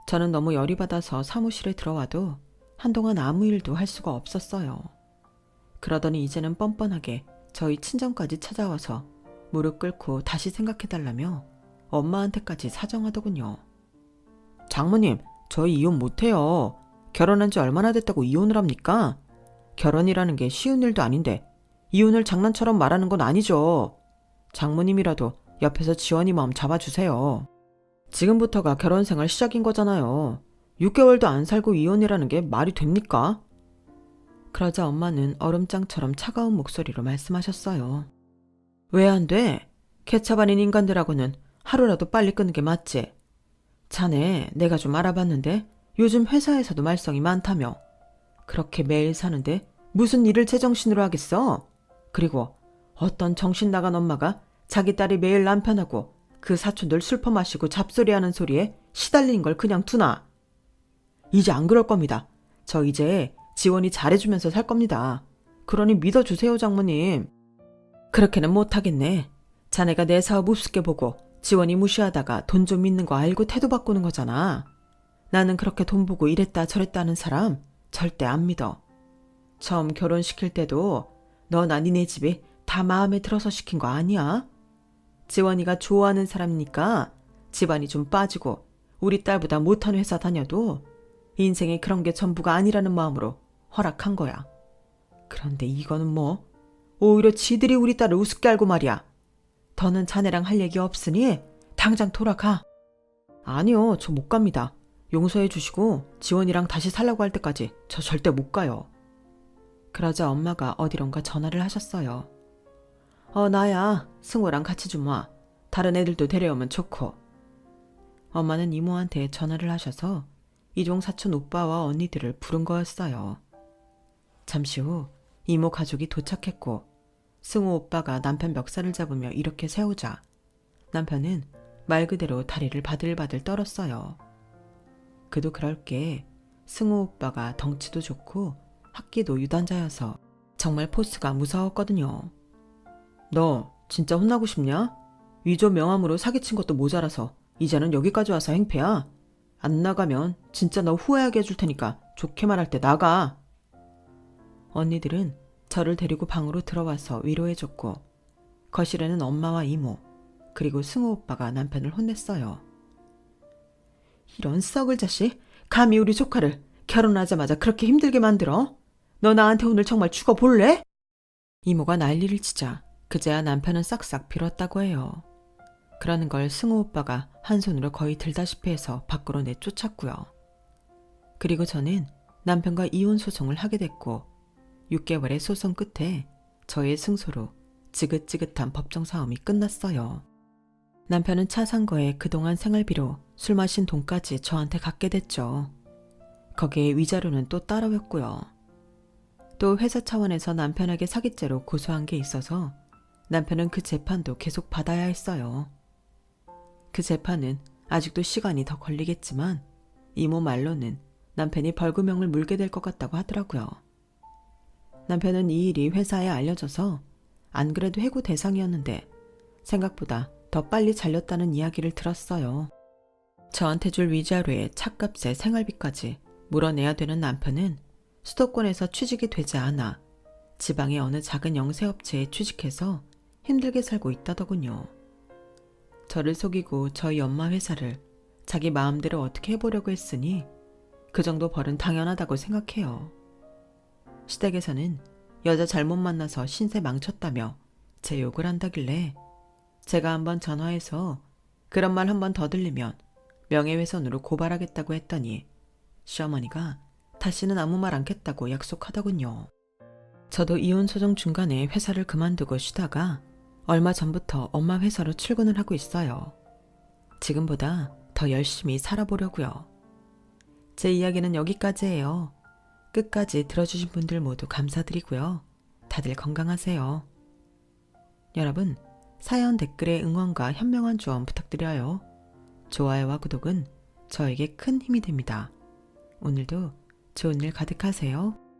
저는 너무 열이 받아서 사무실에 들어와도 한동안 아무 일도 할 수가 없었어요. 그러더니 이제는 뻔뻔하게 저희 친정까지 찾아와서 무릎 꿇고 다시 생각해달라며 엄마한테까지 사정하더군요. 장모님, 저희 이혼 못해요. 결혼한 지 얼마나 됐다고 이혼을 합니까? 결혼이라는 게 쉬운 일도 아닌데 이혼을 장난처럼 말하는 건 아니죠. 장모님이라도 옆에서 지원이 마음 잡아주세요. 지금부터가 결혼 생활 시작인 거잖아요. 6개월도 안 살고 이혼이라는 게 말이 됩니까? 그러자 엄마는 얼음장처럼 차가운 목소리로 말씀하셨어요. 왜 안 돼? 케찹 아닌 인간들하고는 하루라도 빨리 끊는 게 맞지. 자네, 내가 좀 알아봤는데 요즘 회사에서도 말썽이 많다며. 그렇게 매일 사는데 무슨 일을 제정신으로 하겠어? 그리고 어떤 정신 나간 엄마가 자기 딸이 매일 남편하고 그 사촌들 술 퍼마시고 잡소리하는 소리에 시달리는 걸 그냥 두나? 이제 안 그럴 겁니다. 저 이제 지원이 잘해주면서 살 겁니다. 그러니 믿어주세요, 장모님. 그렇게는 못하겠네. 자네가 내 사업 우습게 보고 지원이 무시하다가 돈 좀 있는 거 알고 태도 바꾸는 거잖아. 나는 그렇게 돈 보고 이랬다 저랬다 하는 사람 절대 안 믿어. 처음 결혼시킬 때도 너나 니네 집이 다 마음에 들어서 시킨 거 아니야? 지원이가 좋아하는 사람이니까 집안이 좀 빠지고 우리 딸보다 못한 회사 다녀도 인생에 그런 게 전부가 아니라는 마음으로 허락한 거야. 그런데 이거는 뭐 오히려 지들이 우리 딸을 우습게 알고 말이야. 더는 자네랑 할 얘기 없으니 당장 돌아가. 아니요, 저 못 갑니다. 용서해 주시고 지원이랑 다시 살라고 할 때까지 저 절대 못 가요. 그러자 엄마가 어디론가 전화를 하셨어요. 나야. 승우랑 같이 좀 와. 다른 애들도 데려오면 좋고. 엄마는 이모한테 전화를 하셔서 이종 사촌 오빠와 언니들을 부른 거였어요. 잠시 후 이모 가족이 도착했고 승우 오빠가 남편 멱살을 잡으며 이렇게 세우자 남편은 말 그대로 다리를 바들바들 떨었어요. 그도 그럴 게 승우 오빠가 덩치도 좋고 학기도 유단자여서 정말 포스가 무서웠거든요. 너 진짜 혼나고 싶냐? 위조 명함으로 사기친 것도 모자라서 이제는 여기까지 와서 행패야? 안 나가면 진짜 너 후회하게 해줄 테니까 좋게 말할 때 나가. 언니들은 저를 데리고 방으로 들어와서 위로해줬고 거실에는 엄마와 이모 그리고 승우 오빠가 남편을 혼냈어요. 이런 썩을 자식, 감히 우리 조카를 결혼하자마자 그렇게 힘들게 만들어? 너 나한테 오늘 정말 죽어볼래? 이모가 난리를 치자 그제야 남편은 싹싹 빌었다고 해요. 그러는 걸 승우 오빠가 한 손으로 거의 들다시피 해서 밖으로 내쫓았고요. 그리고 저는 남편과 이혼 소송을 하게 됐고 6개월의 소송 끝에 저의 승소로 지긋지긋한 법정 싸움이 끝났어요. 남편은 차 산 거에 그동안 생활비로 술 마신 돈까지 저한테 갚게 됐죠. 거기에 위자료는 또 따로였고요. 또 회사 차원에서 남편에게 사기죄로 고소한 게 있어서 남편은 그 재판도 계속 받아야 했어요. 그 재판은 아직도 시간이 더 걸리겠지만 이모 말로는 남편이 벌금형을 물게 될 것 같다고 하더라고요. 남편은 이 일이 회사에 알려져서 안 그래도 해고 대상이었는데 생각보다 더 빨리 잘렸다는 이야기를 들었어요. 저한테 줄 위자료에 차값에 생활비까지 물어내야 되는 남편은 수도권에서 취직이 되지 않아 지방의 어느 작은 영세업체에 취직해서 힘들게 살고 있다더군요. 저를 속이고 저희 엄마 회사를 자기 마음대로 어떻게 해보려고 했으니 그 정도 벌은 당연하다고 생각해요. 시댁에서는 여자 잘못 만나서 신세 망쳤다며 제 욕을 한다길래 제가 한번 전화해서 그런 말 한 번 더 들리면 명예훼손으로 고발하겠다고 했더니 시어머니가 다시는 아무 말 않겠다고 약속하더군요. 저도 이혼 소송 중간에 회사를 그만두고 쉬다가 얼마 전부터 엄마 회사로 출근을 하고 있어요. 지금보다 더 열심히 살아보려고요. 제 이야기는 여기까지예요. 끝까지 들어주신 분들 모두 감사드리고요. 다들 건강하세요. 여러분, 사연 댓글에 응원과 현명한 조언 부탁드려요. 좋아요와 구독은 저에게 큰 힘이 됩니다. 오늘도 좋은 일 가득하세요.